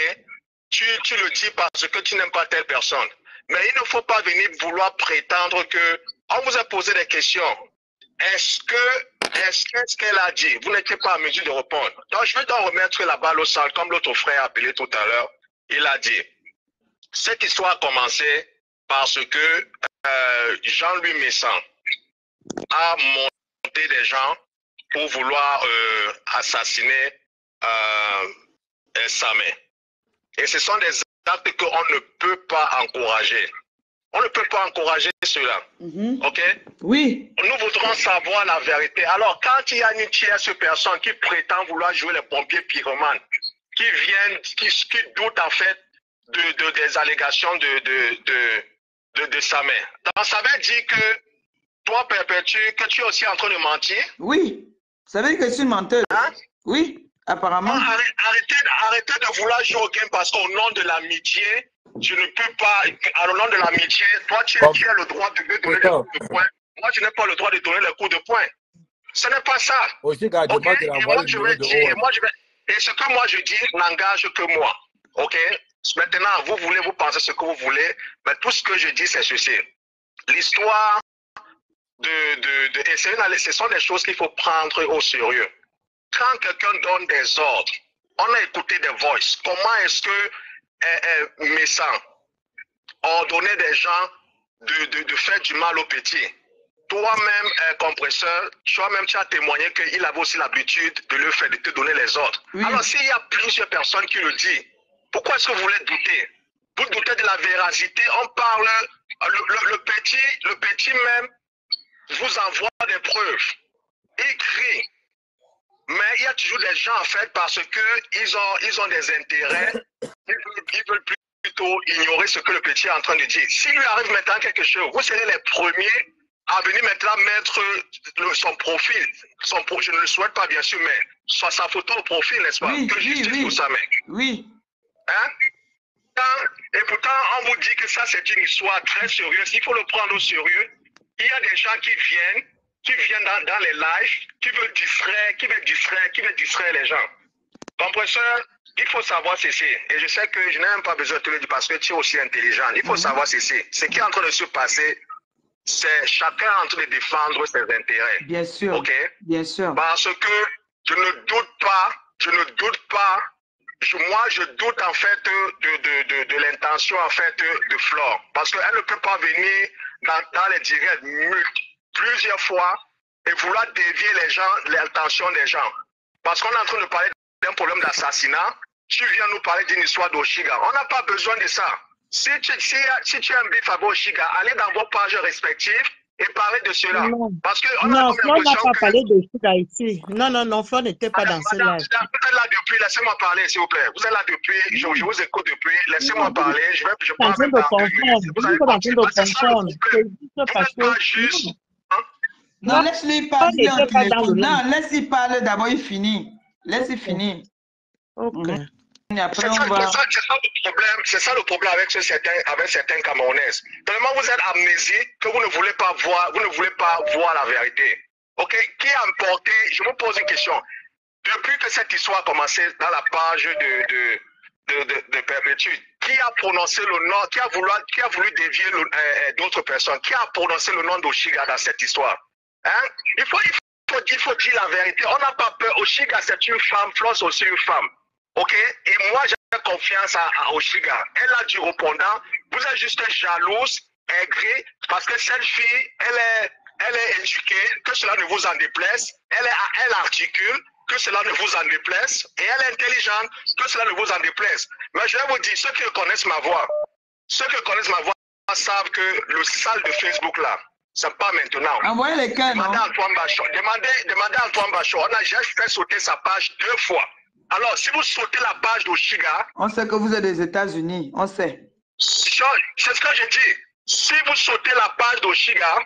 Speaker 8: tu le dis parce que tu n'aimes pas telle personne. Mais il ne faut pas venir vouloir prétendre que, on vous a posé des questions. Est-ce qu'elle a dit? Vous n'étiez pas en mesure de répondre. Donc, je vais donc remettre la balle au sol, comme l'autre frère a appelé tout à l'heure. Il a dit. Cette histoire a commencé parce que Jean-Louis Messan a monté des gens pour vouloir assassiner Samé. Et ce sont des actes qu'on ne peut pas encourager. On ne peut pas encourager cela. OK?
Speaker 3: Oui.
Speaker 8: Nous voudrons savoir la vérité. Alors, quand il y a une tierce personne qui prétend vouloir jouer les pompiers pyromanes, qui doute en fait des allégations de Samé. Donc, ça veut dire que toi, Perpétue, que tu es aussi en train de mentir?
Speaker 3: Oui. Ça veut dire que je suis une menteuse.
Speaker 8: Hein?
Speaker 3: Oui, apparemment.
Speaker 8: Non, arrêtez de vouloir jouer au game parce qu'au nom de l'amitié, tu ne peux pas, au nom de l'amitié, toi, tu as le droit de donner les coups de poing. Moi, je n'ai pas le droit de donner les coups de poing. Ce n'est pas ça.
Speaker 6: Okay?
Speaker 8: Et moi, je vais dire, et ce que moi je dis n'engage que moi. OK? Maintenant, vous pensez ce que vous voulez, mais tout ce que je dis, c'est ceci. L'histoire ce sont des choses qu'il faut prendre au sérieux. Quand quelqu'un donne des ordres, on a écouté des voices. Comment est-ce que Messan ordonnait des gens de faire du mal aux petits? Toi-même, compresseur, toi-même, tu as témoigné qu'il avait aussi l'habitude de le faire, de te donner les ordres. Oui. Alors, s'il y a plusieurs personnes qui le disent, pourquoi est-ce que vous voulez douter? Vous doutez de la véracité. On parle, le petit même vous envoie des preuves. Il crie. Mais il y a toujours des gens, en fait, parce qu'ils ont des intérêts. Ils veulent plutôt ignorer ce que le petit est en train de dire. S'il lui arrive maintenant quelque chose, vous serez les premiers à venir maintenant mettre son profil. Je ne le souhaite pas, bien sûr, mais soit sa photo au profil, n'est-ce pas? Que justice pour sa mère.
Speaker 3: Oui.
Speaker 8: Hein? Et pourtant, on vous dit que ça, c'est une histoire très sérieuse. Il faut le prendre au sérieux. Il y a des gens qui viennent dans les lives, qui veulent distraire les gens. Compresseur, il faut savoir ceci. Et je sais que je n'ai même pas besoin de te le dire parce que tu es aussi intelligent. Il faut savoir ceci. Ce qui est en train de se passer, c'est chacun en train de défendre ses intérêts. Bien sûr. OK?
Speaker 3: Bien sûr.
Speaker 8: Parce que je ne doute pas. Moi, je doute en fait de l'intention en fait de Flore. Parce qu'elle ne peut pas venir dans les directs plusieurs fois et vouloir dévier les gens, l'attention des gens. Parce qu'on est en train de parler d'un problème d'assassinat. Tu viens nous parler d'une histoire d'Oshiga. On n'a pas besoin de ça. Si tu as un bif avec Oshiga, allez dans vos pages respectives et parler de cela.
Speaker 1: Non,
Speaker 8: parce que
Speaker 1: non, Flore n'a pas parlé d'Oshiga ici. Non, Flore n'était pas dans ce live.
Speaker 8: Vous êtes là depuis, laissez-moi parler, s'il vous plaît. Vous êtes là depuis, je vous écoute depuis, laissez-moi parler. Je parle même dans 2 minutes. Vous allez continuer. C'est ça le problème. Juste.
Speaker 3: Non, laisse-lui parler. Non, laisse-lui parler d'abord, il finit. Laisse-lui finir.
Speaker 1: Ok.
Speaker 3: Après,
Speaker 8: c'est ça le problème avec certains Camerounais. Tellement vous êtes amnésiques que vous ne voulez pas voir la vérité. Ok? Qui a emporté, je vous pose une question. Depuis que cette histoire a commencé dans la page de Perpétude, qui a prononcé le nom, qui a voulu dévier d'autres personnes, qui a prononcé le nom d'Oshiga dans cette histoire? Hein? Il faut il faut dire la vérité. On n'a pas peur. Oshiga, c'est une femme. Flo, c'est aussi une femme. Ok? Et moi, j'ai confiance à Oshiga. Elle a du répondant. Vous êtes juste jalouse, aigrie, parce que cette fille, elle est éduquée, que cela ne vous en déplaise. Elle articule, que cela ne vous en déplaise. Et elle est intelligente, que cela ne vous en déplaise. Mais je vais vous dire, ceux qui connaissent ma voix, savent que le sale de Facebook là, c'est pas maintenant.
Speaker 3: Envoyez les cas, non?
Speaker 8: Demandez à Antoine Bachot. On a déjà fait sauter sa page 2 fois. Alors, si vous sautez la page d'Oshiga...
Speaker 3: On sait que vous êtes des États-Unis, on sait.
Speaker 8: C'est ce que je dis. Si vous sautez la page d'Oshiga,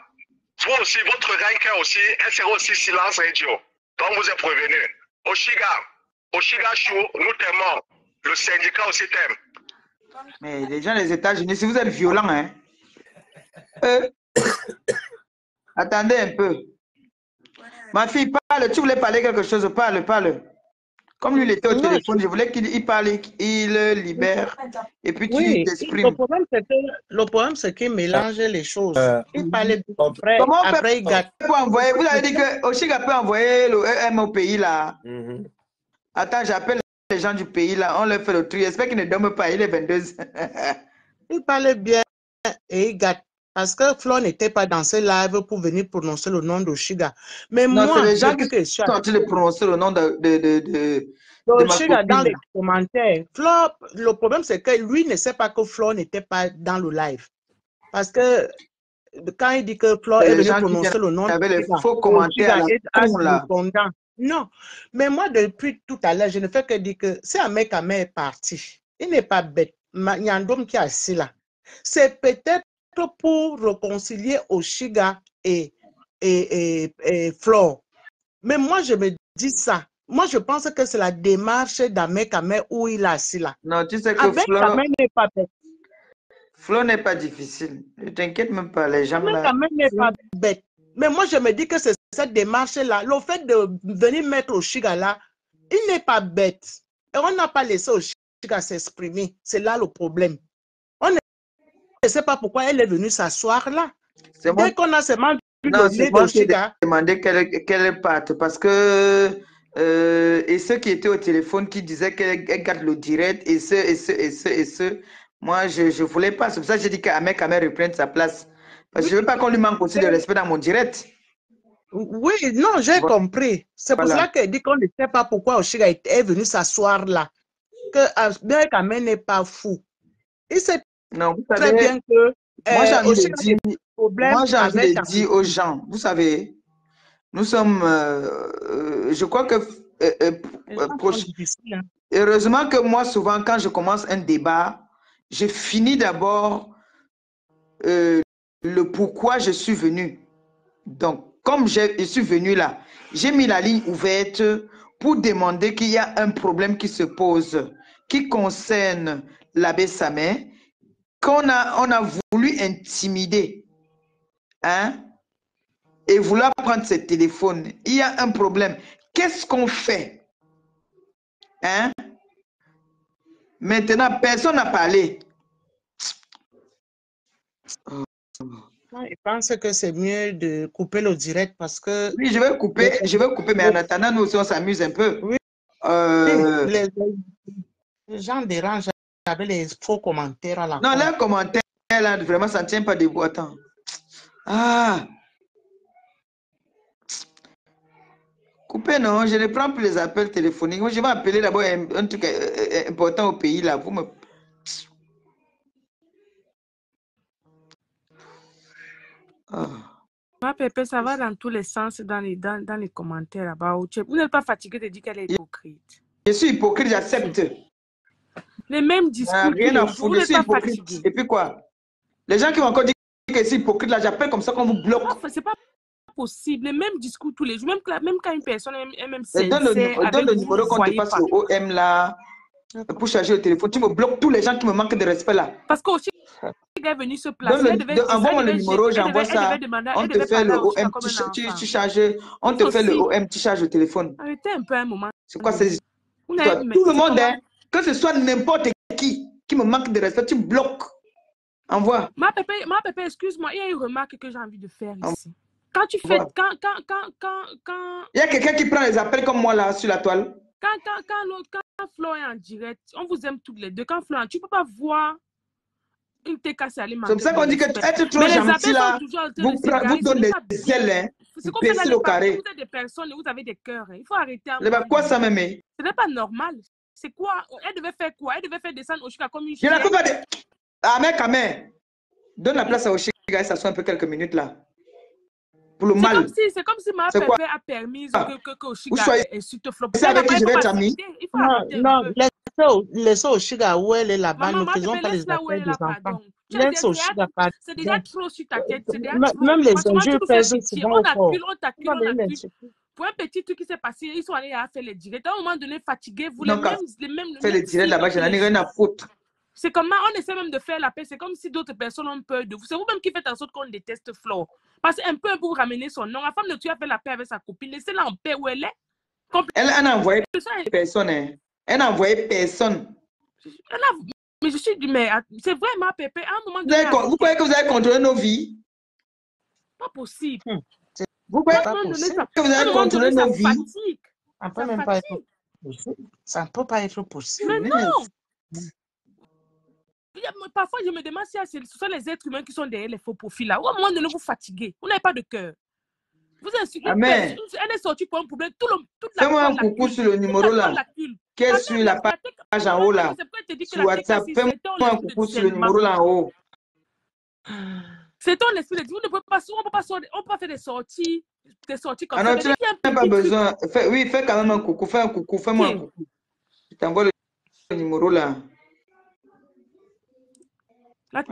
Speaker 8: vous aussi, votre ranking aussi, elle sera aussi silence radio. Donc, vous êtes prévenus. Oshiga Show, nous t'aimons. Le syndicat aussi t'aime.
Speaker 3: Mais les gens des États-Unis, si vous êtes violents, hein. Attendez un peu. Ma fille, parle. Tu voulais parler quelque chose? Parle. Comme lui, il était au téléphone, je voulais qu'il parle, il libère. Et puis tu t'exprimes.
Speaker 7: Le problème, c'est qu'il mélange les choses. Il parlait après,
Speaker 3: comment
Speaker 7: après il gâte.
Speaker 3: Vous avez dit que Oshiga peut envoyer le EM au pays là. Attends, j'appelle les gens du pays là, on leur fait le tri. J'espère qu'ils ne dorment pas, il est 22.
Speaker 7: Il parlait bien et il gâte. Parce que Flo n'était pas dans ce live pour venir prononcer le nom d'Oshiga. Mais
Speaker 3: non,
Speaker 7: moi,
Speaker 3: c'est les gens qui sont en train de prononcer le nom
Speaker 7: d'Oshiga dans les commentaires. Flo, le problème, c'est que lui ne sait pas que Flo n'était pas dans le live. Parce que quand il dit que Flo est venu prononcer le nom
Speaker 3: d'Oshiga, les faux commentaires là.
Speaker 7: Non, mais moi, depuis tout à l'heure, je ne fais que dire que si un mec est parti, il n'est pas bête. Il y a un homme qui est assis là. C'est peut-être pour réconcilier Oshiga et Flo. Mais moi, je me dis ça. Moi, je pense que c'est la démarche d'Amekame où il est assis là.
Speaker 3: Non, tu sais que Flo n'est pas bête. Flo n'est pas difficile. Ne t'inquiète même pas, les gens là.
Speaker 7: Amekame n'est pas bête. Mais moi, je me dis que c'est cette démarche-là. Le fait de venir mettre Oshiga là, il n'est pas bête. Et on n'a pas laissé Oshiga s'exprimer. C'est là le problème. On ne sait pas pourquoi elle est venue s'asseoir là. Dès qu'on a seulement vu le nez d'Oshiga.
Speaker 3: Demandé qu'elle parte parce que et ceux qui étaient au téléphone qui disaient qu'elle garde le direct et ceux. Moi, je ne voulais pas. C'est pour ça que j'ai dit qu'Amekame reprenne sa place. Parce que je ne veux pas qu'on lui manque aussi de respect dans mon direct.
Speaker 7: Oui, non, j'ai compris. C'est pour cela qu'elle dit qu'on ne sait pas pourquoi Oshiga est venu s'asseoir là. Que Amekame n'est pas fou. Il sait très bien que
Speaker 3: moi, j'ai envie de dire aux gens, vous savez, nous sommes, je crois que, heureusement que moi, souvent, quand je commence un débat, je finis d'abord le pourquoi je suis venu. Donc, comme je suis venu là, j'ai mis la ligne ouverte pour demander qu'il y a un problème qui se pose, qui concerne l'abbé Samé, qu'on a voulu intimider, hein, et vouloir prendre ce téléphone. Il y a un problème. Qu'est-ce qu'on fait? Hein? Maintenant, personne n'a parlé.
Speaker 7: Je pense que c'est mieux de couper le direct parce que...
Speaker 3: Oui, je vais couper, mais en attendant, nous aussi, on s'amuse un peu.
Speaker 7: Oui. Les gens dérangent avec les faux commentaires à la
Speaker 3: non, les commentaires, là, vraiment, ça ne tient pas debout. Attends. Ah! Coupez, non, je ne prends plus les appels téléphoniques. Moi, je vais appeler d'abord un truc important au pays, là. Vous me...
Speaker 9: Ma Pépé, ça va dans tous les sens dans les commentaires là-bas. Vous n'êtes pas fatigué de dire qu'elle est hypocrite.
Speaker 3: Je suis hypocrite, j'accepte.
Speaker 9: Les mêmes discours.
Speaker 3: Rien à foutre, je suis hypocrite. Et puis quoi? Les gens qui vont encore dire que je suis hypocrite, là, j'appelle comme ça qu'on vous bloque.
Speaker 9: C'est pas possible. Les mêmes discours tous les jours. Même quand une personne est même
Speaker 3: sincère. Donne le numéro qu'on te passe au OM là pour charger le téléphone. Tu me bloques tous les gens qui me manquent de respect là.
Speaker 9: Parce qu'aussi, elle est venue se placer.
Speaker 3: Envoie-moi le numéro, j'envoie ça. On te fait le OM, tu charges. On te fait le OM, tu charges le téléphone.
Speaker 9: Arrêtez un peu un moment.
Speaker 3: C'est quoi c'est tout le monde, hein, que ce soit n'importe qui me manque de respect, tu bloques. Envoie.
Speaker 9: Ma Pépé, excuse-moi, il y a une remarque que j'ai envie de faire ici. Quand tu fais...
Speaker 3: vois.
Speaker 9: Quand...
Speaker 3: Il y a quelqu'un qui prend les appels comme moi là sur la toile.
Speaker 9: Quand Flo est en direct, on vous aime toutes les deux. Quand Flo, tu ne peux pas voir une TK salie.
Speaker 3: C'est pour ça qu'on dit que être trop
Speaker 9: mais les
Speaker 3: gentil
Speaker 9: appels
Speaker 3: là,
Speaker 9: sont toujours en train
Speaker 3: vous
Speaker 9: de s'égarer.
Speaker 3: donne des ailes, hein.
Speaker 9: C'est comme ça,
Speaker 3: Baissez
Speaker 9: dans
Speaker 3: le carré.
Speaker 9: vous êtes des personnes et vous avez des cœurs. Hein. Il faut arrêter.
Speaker 3: Quoi ça même?
Speaker 9: Ce n'est pas normal. C'est quoi? Elle devait faire quoi? Elle devait faire descendre Oshiga comme une
Speaker 3: Je
Speaker 9: chienne.
Speaker 3: ne peux pas dire. Amé. Donne la place à Oshiga et s'assoit un peu quelques minutes là. Pour le mal.
Speaker 9: C'est comme si ma pépé a permis que Oshiga insulte Flo.
Speaker 3: C'est avec qui je vais être ami.
Speaker 9: Il faut arrêter un peu.
Speaker 7: Laissez Oshiga où elle est là-bas. Ne faisons pas les affaires des enfants. Laisse Oshiga pas.
Speaker 9: C'est déjà trop sur ta tête.
Speaker 7: Même les injures pèsent souvent au corps.
Speaker 9: On t'accule. Pour un petit truc qui s'est passé, ils sont allés à faire les directs. À un moment donné, fatigués, vous les mêmes.
Speaker 3: Faire les directs là-bas, je n'en ai rien à foutre.
Speaker 9: C'est comment on essaie même de faire la paix. C'est comme si d'autres personnes ont peur de vous. C'est vous-même qui faites en sorte qu'on déteste Flo. Parce qu'un peu pour ramener son nom. La femme de tu a fait la paix avec sa copine. Laissez-la en paix où elle est.
Speaker 3: Elle n'a envoyé personne. Hein. Elle n'a envoyé personne.
Speaker 9: Mais je suis dit, mais c'est vraiment Pépé. À un moment donné.
Speaker 3: Vous croyez que vous avez contrôlé nos vies?
Speaker 9: Pas possible.
Speaker 3: Vous croyez que vous avez contrôlé nos vies?
Speaker 7: Ça ne peut pas être possible.
Speaker 9: Mais non! Parfois, je me demande si ce sont les êtres humains qui sont derrière les faux profils là. Ou à un moment donné, vous fatiguez. Vous n'avez pas de cœur. Vous insultez. Elle est sortie pour un problème.
Speaker 3: Fais-moi un coucou sur le numéro là. Qui est sur la page en haut là. Sur WhatsApp, fais-moi un coucou sur le numéro là en haut.
Speaker 9: C'est ton esprit de Dieu. On ne peut pas faire des sorties comme ça.
Speaker 3: Non, tu n'as pas besoin. Fais quand même un coucou. Fais un coucou. Fais-moi un coucou. Je t'envoie le numéro là.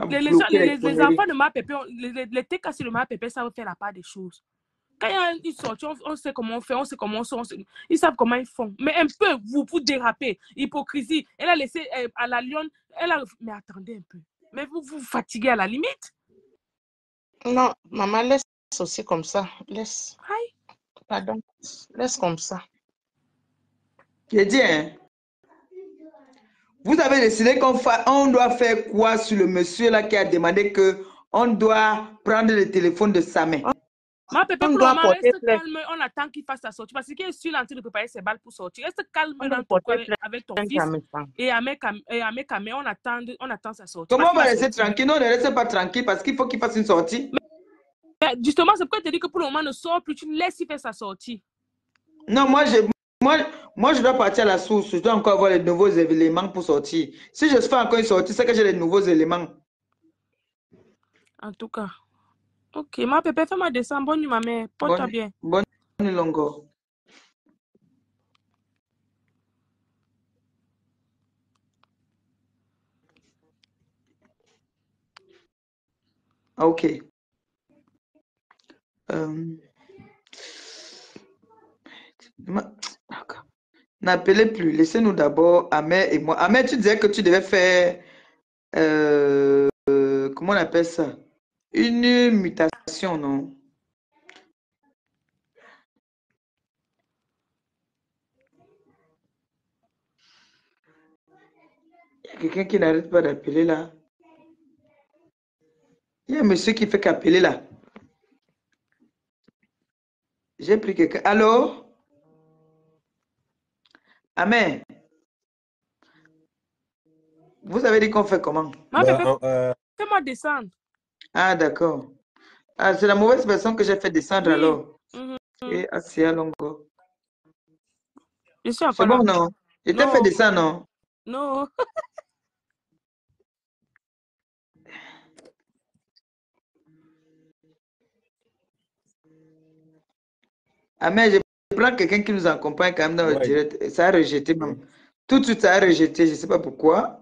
Speaker 9: Les enfants de ma pépé, les TK sur le ma pépé, ça va faire la part des choses. Quand il y a une sortie, on sait comment on fait, on sait comment on sort, ils savent comment ils font. Mais un peu, vous dérapez. Hypocrisie. Elle a laissé à la lionne, mais attendez un peu. Mais vous fatiguez à la limite.
Speaker 7: Non, maman, laisse aussi comme ça. Laisse.
Speaker 9: Aïe.
Speaker 7: Pardon. Laisse comme ça.
Speaker 3: J'ai dit, hein. Vous avez décidé qu'on doit faire quoi sur le monsieur là qui a demandé qu'on doit prendre le téléphone de sa main?
Speaker 9: Ma pépé, pour le moment, reste calme. On attend qu'il fasse sa sortie. Parce qu'il est sûr en train de préparer ses balles pour sortir. Reste calme avec ton fils. Et à mes caméras, on attend sa sortie.
Speaker 3: Comment on va rester tranquille? Non, ne reste pas tranquille parce qu'il faut qu'il fasse une sortie.
Speaker 9: Mais justement, c'est pourquoi je te dis que pour le moment, ne sort plus. Tu laisses il faire sa sortie.
Speaker 3: Non, moi, je dois partir à la source. Je dois encore avoir les nouveaux éléments pour sortir. Si je fais encore une sortie, c'est que j'ai les nouveaux éléments.
Speaker 9: En tout cas. Ok, ma pépé, fais-moi descendre. Bonne nuit, ma mère. Porte-toi bien.
Speaker 3: Bonne nuit, Longo. Ok. N'appelez plus. Laissez-nous d'abord, Amé et moi. Amé, tu disais que tu devais faire... comment on appelle ça? Une mutation, non? Il y a quelqu'un qui n'arrête pas d'appeler là. Il y a un monsieur qui fait qu'appeler là. J'ai pris quelqu'un. Allô? Amen. Vous avez dit qu'on fait comment?
Speaker 9: Fais-moi descendre.
Speaker 3: Ah, d'accord. Ah, c'est la mauvaise personne que j'ai fait descendre alors. Et Asia Longo.
Speaker 9: C'est
Speaker 3: bon, non? Il t'a fait descendre, non?
Speaker 9: Non.
Speaker 3: Ah, mais je prends quelqu'un qui nous accompagne quand même dans le direct. Ça a rejeté même. Tout de suite, ça a rejeté. Je ne sais pas pourquoi.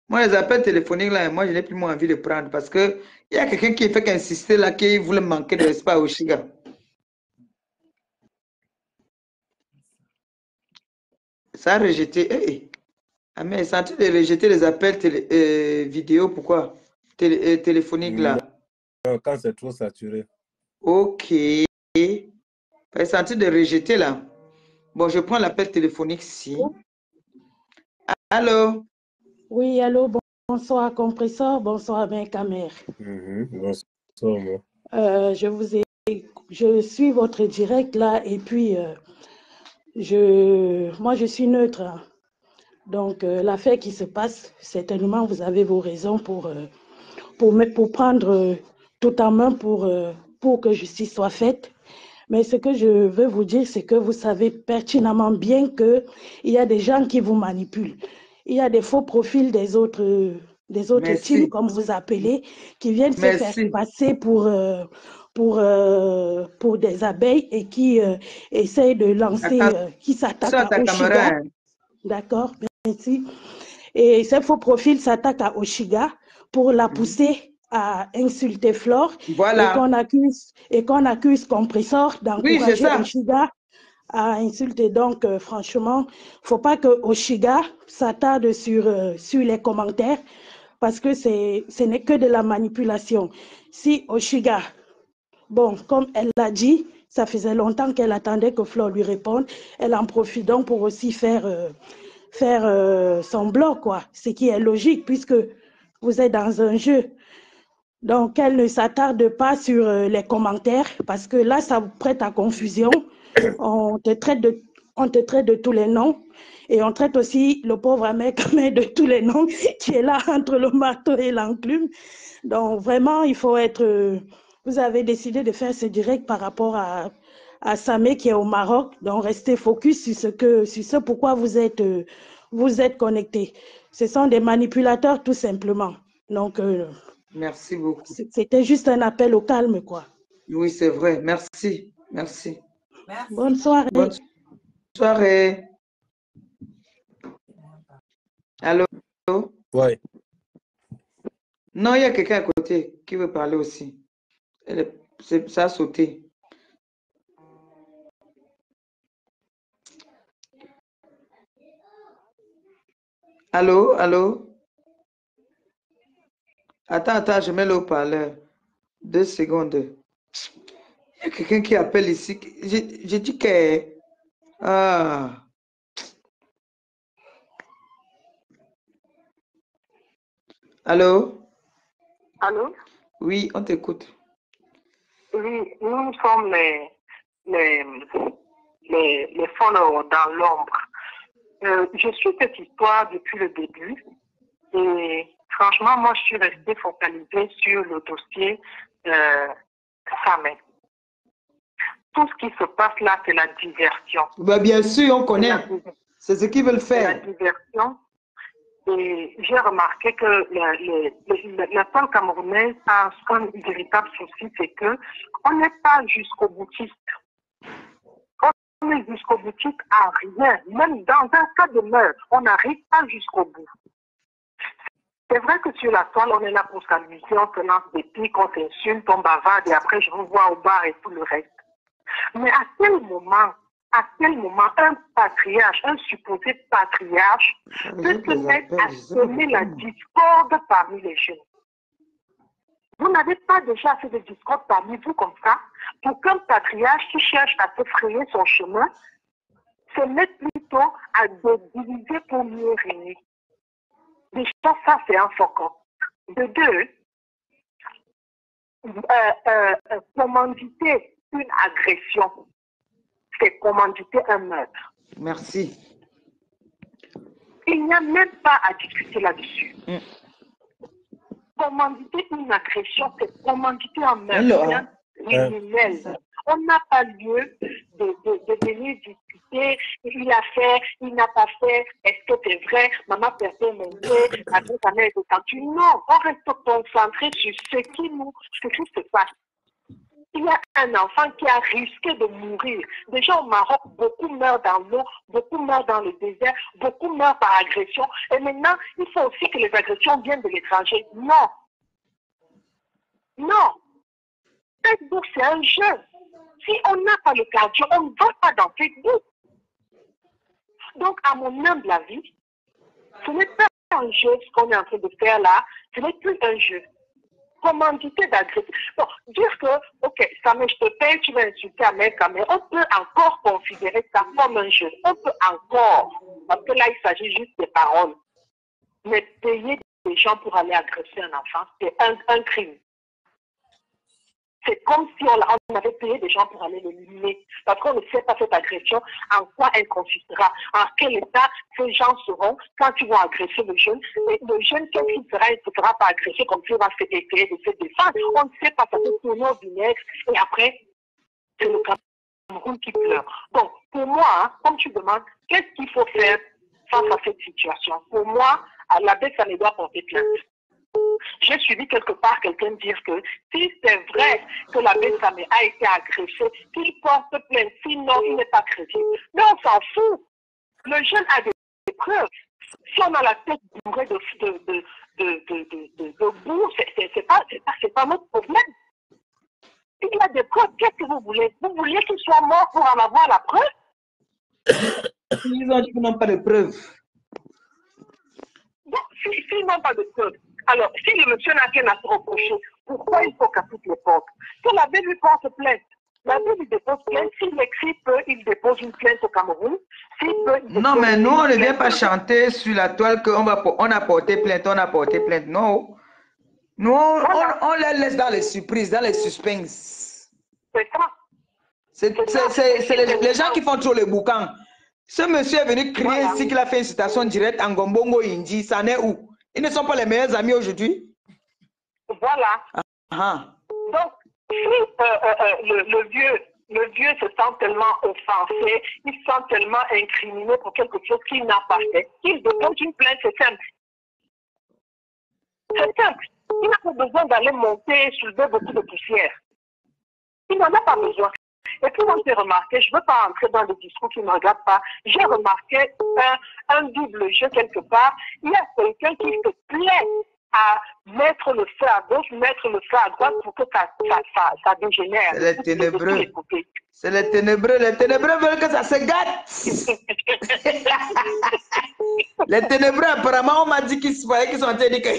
Speaker 3: Moi, les appels téléphoniques, là, moi, je n'ai plus moins envie de prendre parce qu'il y a quelqu'un qui fait qu'insister là, qui voulait manquer de respect au Chiga. Ça a rejeté. Ah, mais ça a de rejeter les appels vidéo, pourquoi? Téléphoniques, là.
Speaker 6: Quand c'est trop saturé.
Speaker 3: Ok. Ça a de rejeter, là. Bon, je prends l'appel téléphonique ici. Allô?
Speaker 10: Oui, allô, bonsoir, compresseur, bonsoir, bien, caméra. Je suis votre direct là et puis moi je suis neutre. Hein. Donc l'affaire qui se passe, certainement vous avez vos raisons pour prendre tout en main pour que justice soit faite. Mais ce que je veux vous dire, c'est que vous savez pertinemment bien qu'il y a des gens qui vous manipulent. Il y a des faux profils des autres teams, comme vous appelez, qui viennent se faire passer pour des abeilles et qui essayent de lancer, qui s'attaquent à Oshiga. D'accord, merci. Et ces faux profils s'attaquent à Oshiga pour la pousser à insulter Flore.
Speaker 3: Voilà.
Speaker 10: Et qu'on accuse Compressor d'encourager Oshiga à insulter. Donc, franchement, il ne faut pas que Oshiga s'attarde sur les commentaires parce que ce n'est que de la manipulation. Si Oshiga, bon, comme elle l'a dit, ça faisait longtemps qu'elle attendait que Flore lui réponde. Elle en profite donc pour aussi faire son blog, quoi. Ce qui est logique puisque vous êtes dans un jeu. Donc, elle ne s'attarde pas sur les commentaires parce que là, ça vous prête à confusion. On te traite de tous les noms et on traite aussi le pauvre mec de tous les noms qui est là entre le marteau et l'enclume. Donc, vraiment, il faut être... vous avez décidé de faire ce direct par rapport à Samé qui est au Maroc. Donc, restez focus sur ce pourquoi vous êtes connectés. Ce sont des manipulateurs tout simplement. Donc...
Speaker 3: merci beaucoup.
Speaker 10: C'était juste un appel au calme, quoi.
Speaker 3: Oui, c'est vrai. Merci. Merci.
Speaker 10: Bonne soirée.
Speaker 3: Bonne soirée. Allô?
Speaker 6: Oui.
Speaker 3: Non, il y a quelqu'un à côté qui veut parler aussi. Ça a sauté. Allô? Allô? Attends, je mets le haut-parleur. 2 secondes. Il y a quelqu'un qui appelle ici. J'ai dit que... Ah. Allô?
Speaker 11: Allô?
Speaker 3: Oui, on t'écoute.
Speaker 11: Oui, nous sommes les followers dans l'ombre. Je suis cette histoire depuis le début et franchement, moi, je suis restée focalisée sur le dossier Samé. Tout ce qui se passe là, c'est la diversion.
Speaker 3: Bah, bien sûr, on connaît. C'est ce qu'ils veulent faire.
Speaker 11: La diversion. Et j'ai remarqué que la femme camerounaise a un véritable souci, c'est qu'on n'est pas jusqu'au boutiste. On est jusqu'au boutiste à rien. Même dans un cas de meurtre, on n'arrive pas jusqu'au bout. C'est vrai que sur la toile, on est là pour s'amuser, on se lance des pics, on s'insulte, on bavarde et après je vous vois au bar et tout le reste. Mais à quel moment un patriarche, un supposé patriarche peut se mettre à semer la discorde parmi les jeunes? Vous n'avez pas déjà assez de discorde parmi vous comme ça pour qu'un patriarche qui cherche à se frayer son chemin se mette plutôt à diviser pour mieux régner. Déjà, ça, c'est un focus. De deux, commanditer une agression, c'est commanditer un meurtre.
Speaker 3: Merci.
Speaker 11: Il n'y a même pas à discuter là-dessus. Commanditer une agression, c'est commanditer un meurtre. Criminel. On n'a pas lieu de venir discuter. Il a fait, il n'a pas fait. Est-ce que c'est vrai? Maman perdait mon nez, après sa mère est détendue. Non, on reste concentré sur ce qui se passe. Il y a un enfant qui a risqué de mourir. Déjà au Maroc, beaucoup meurent dans l'eau, beaucoup meurent dans le désert, beaucoup meurent par agression. Et maintenant, il faut aussi que les agressions viennent de l'étranger. Non. Non. Facebook, c'est un jeu. Si on n'a pas le cardio, on ne va pas dans Facebook. Donc, à mon humble avis, ce n'est pas un jeu, ce qu'on est en train de faire là. Ce n'est plus un jeu. Commanditer d'agresser. Bon, dire que, ok, Samé, je te paye, tu vas insulter à mes caméras. On peut encore considérer ça comme un jeu. On peut encore. Parce que là, il s'agit juste des paroles. Mais payer des gens pour aller agresser un enfant, c'est un crime. c'est comme si on avait payé des gens pour aller l'éliminer. Parce qu'on ne sait pas cette agression, en quoi elle consistera, en quel état ces gens seront quand ils vont agresser le jeune. Et le jeune, qu'est-ce qu'il fera? Il ne se fera pas agresser comme s'il va essayer de se défendre. On ne sait pas, ça peut tourner au vinaigre. Et après, c'est le Cameroun qui pleure. Donc, pour moi, hein, comme tu demandes, qu'est-ce qu'il faut faire face à cette situation? Pour moi, l'abbé, ça ne doit porter plainte. J'ai suivi quelque part quelqu'un dire que si c'est vrai que l'abbé Samé a été agressé, qu'il porte plainte, sinon il n'est pas crédible. Mais on s'en fout. Le jeune a des preuves. Si on a la tête bourrée de boue, c'est pas notre problème. Il a des preuves, qu'est-ce que vous voulez? Vous vouliez qu'il soit mort pour en avoir la preuve?
Speaker 3: Ils ont dit qu'ils n'ont pas de preuves.
Speaker 11: Bon, s'ils n'ont pas de preuves, alors, si le monsieur n'a rien à se reprocher, pourquoi il faut qu'à toutes les portes? Que l'abbé lui porte plainte. L'abbé lui dépose plainte. S'il peut, il dépose une plainte au Cameroun.
Speaker 3: Non, mais nous, on ne vient pas chanter sur la toile qu'on a porté plainte, on a porté plainte. Non. Nous, on les laisse dans les surprises, dans les suspens.
Speaker 11: C'est ça.
Speaker 3: C'est les gens qui font trop le boucan. Ce monsieur est venu crier ici qu'il a fait une citation directe en Gombongo Indi. Ça n'est où? Ils ne sont pas les meilleurs amis aujourd'hui.
Speaker 11: Voilà. Donc, si le vieux se sent tellement offensé, il se sent tellement incriminé pour quelque chose qu'il n'a pas fait, qu'il dépose une plainte, c'est simple. C'est simple. Il n'a pas besoin d'aller monter, soulever beaucoup de poussière. Il n'en a pas besoin. Et puis moi, j'ai remarqué, je ne veux pas entrer dans le discours qui ne me regarde pas, j'ai remarqué un double jeu quelque part. Il y a quelqu'un qui se plaît à mettre le feu à gauche, mettre le feu à droite pour que ça dégénère.
Speaker 3: C'est les ténébreux. C'est les ténébreux. Les ténébreux veulent que ça se gâte. Les ténébreux, apparemment, on m'a dit qu'ils sont en train de dire que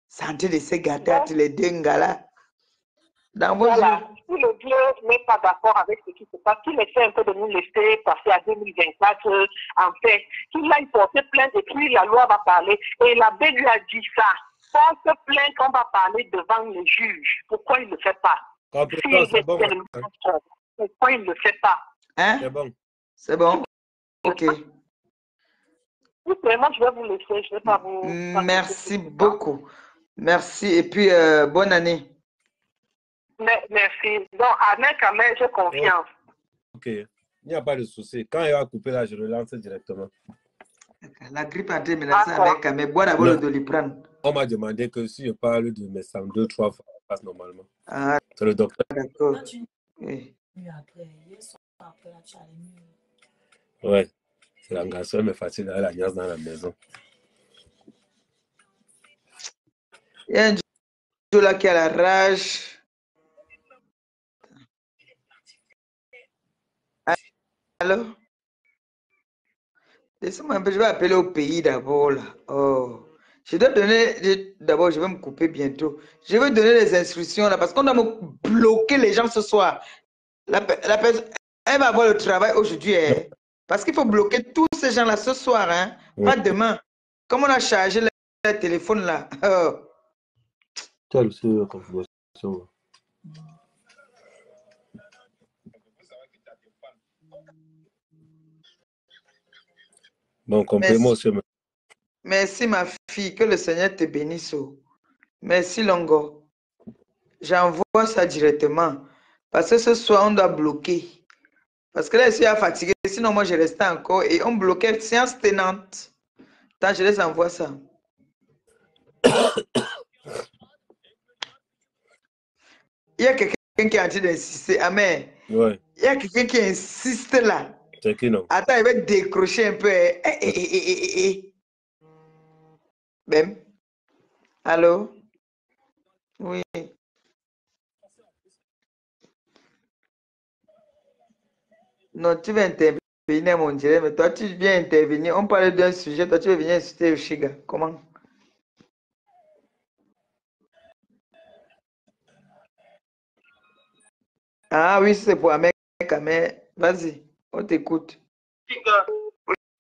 Speaker 3: c'est en train de se gâter entre les deux gars là. Dans vos
Speaker 11: voilà. Si le Dieu n'est pas d'accord avec ce qui se passe, qu'il essaie un peu de nous laisser passer à 2024 en paix, qu'il aille porter plainte et puis la loi va parler. Et l'abbé lui a dit ça. Porte plainte, on va parler devant les juges. Pourquoi il ne le fait pas? Pourquoi il ne le fait pas?
Speaker 3: Hein?
Speaker 6: C'est bon.
Speaker 3: C'est bon? Ok.
Speaker 11: Oui, vraiment, je vais vous laisser. Je ne vais pas vous...
Speaker 3: Merci beaucoup. Merci. Et puis, bonne année.
Speaker 11: Merci. Donc, avec Amel, j'ai confiance.
Speaker 6: Ok. Il n'y a pas de souci. Quand il va couper là, je relance directement.
Speaker 3: La grippe a été menacée avec Amel. Bois d'abord le Doliprane.
Speaker 6: On m'a demandé que si je parle de mes sangs 2-3 fois, ça passe normalement.
Speaker 3: Ah,
Speaker 6: c'est le docteur.
Speaker 3: D'accord. Oui.
Speaker 6: Ouais. C'est la garçon, mais facile d'aller la niaise dans la maison.
Speaker 3: Il y a un Joe là qui a la rage. Allô? Laissez-moi un peu, je vais appeler au pays d'abord là. Oh. Je dois donner, d'abord je vais me couper bientôt. Je vais donner les instructions là parce qu'on doit me bloquer les gens ce soir. La personne, elle va avoir le travail aujourd'hui. Hein, parce qu'il faut bloquer tous ces gens là ce soir, hein, pas demain. Comme on a chargé le téléphone là. Oh.
Speaker 6: Quelle confirmation? Bon, complément aussi.
Speaker 3: Merci ma fille, que le Seigneur te bénisse. Merci Longo. J'envoie ça directement. Parce que ce soir, on doit bloquer. Parce que là, je suis fatigué. Sinon, moi, je restais encore. Et on bloquait séance tenante. Attends, je les envoie ça. Il y a quelqu'un qui est en train d'insister. Amen.
Speaker 6: Ouais.
Speaker 3: Il y a quelqu'un qui insiste là.
Speaker 6: C'est qui, non?
Speaker 3: Attends, il va décrocher un peu. Ben. Allô? Oui. Non, tu vas intervenir, mon Dieu, mais toi, tu viens intervenir. On parle d'un sujet, toi, tu veux venir insulter Oshiga. Comment? Ah oui, c'est pour un mec, mais vas-y, on t'écoute.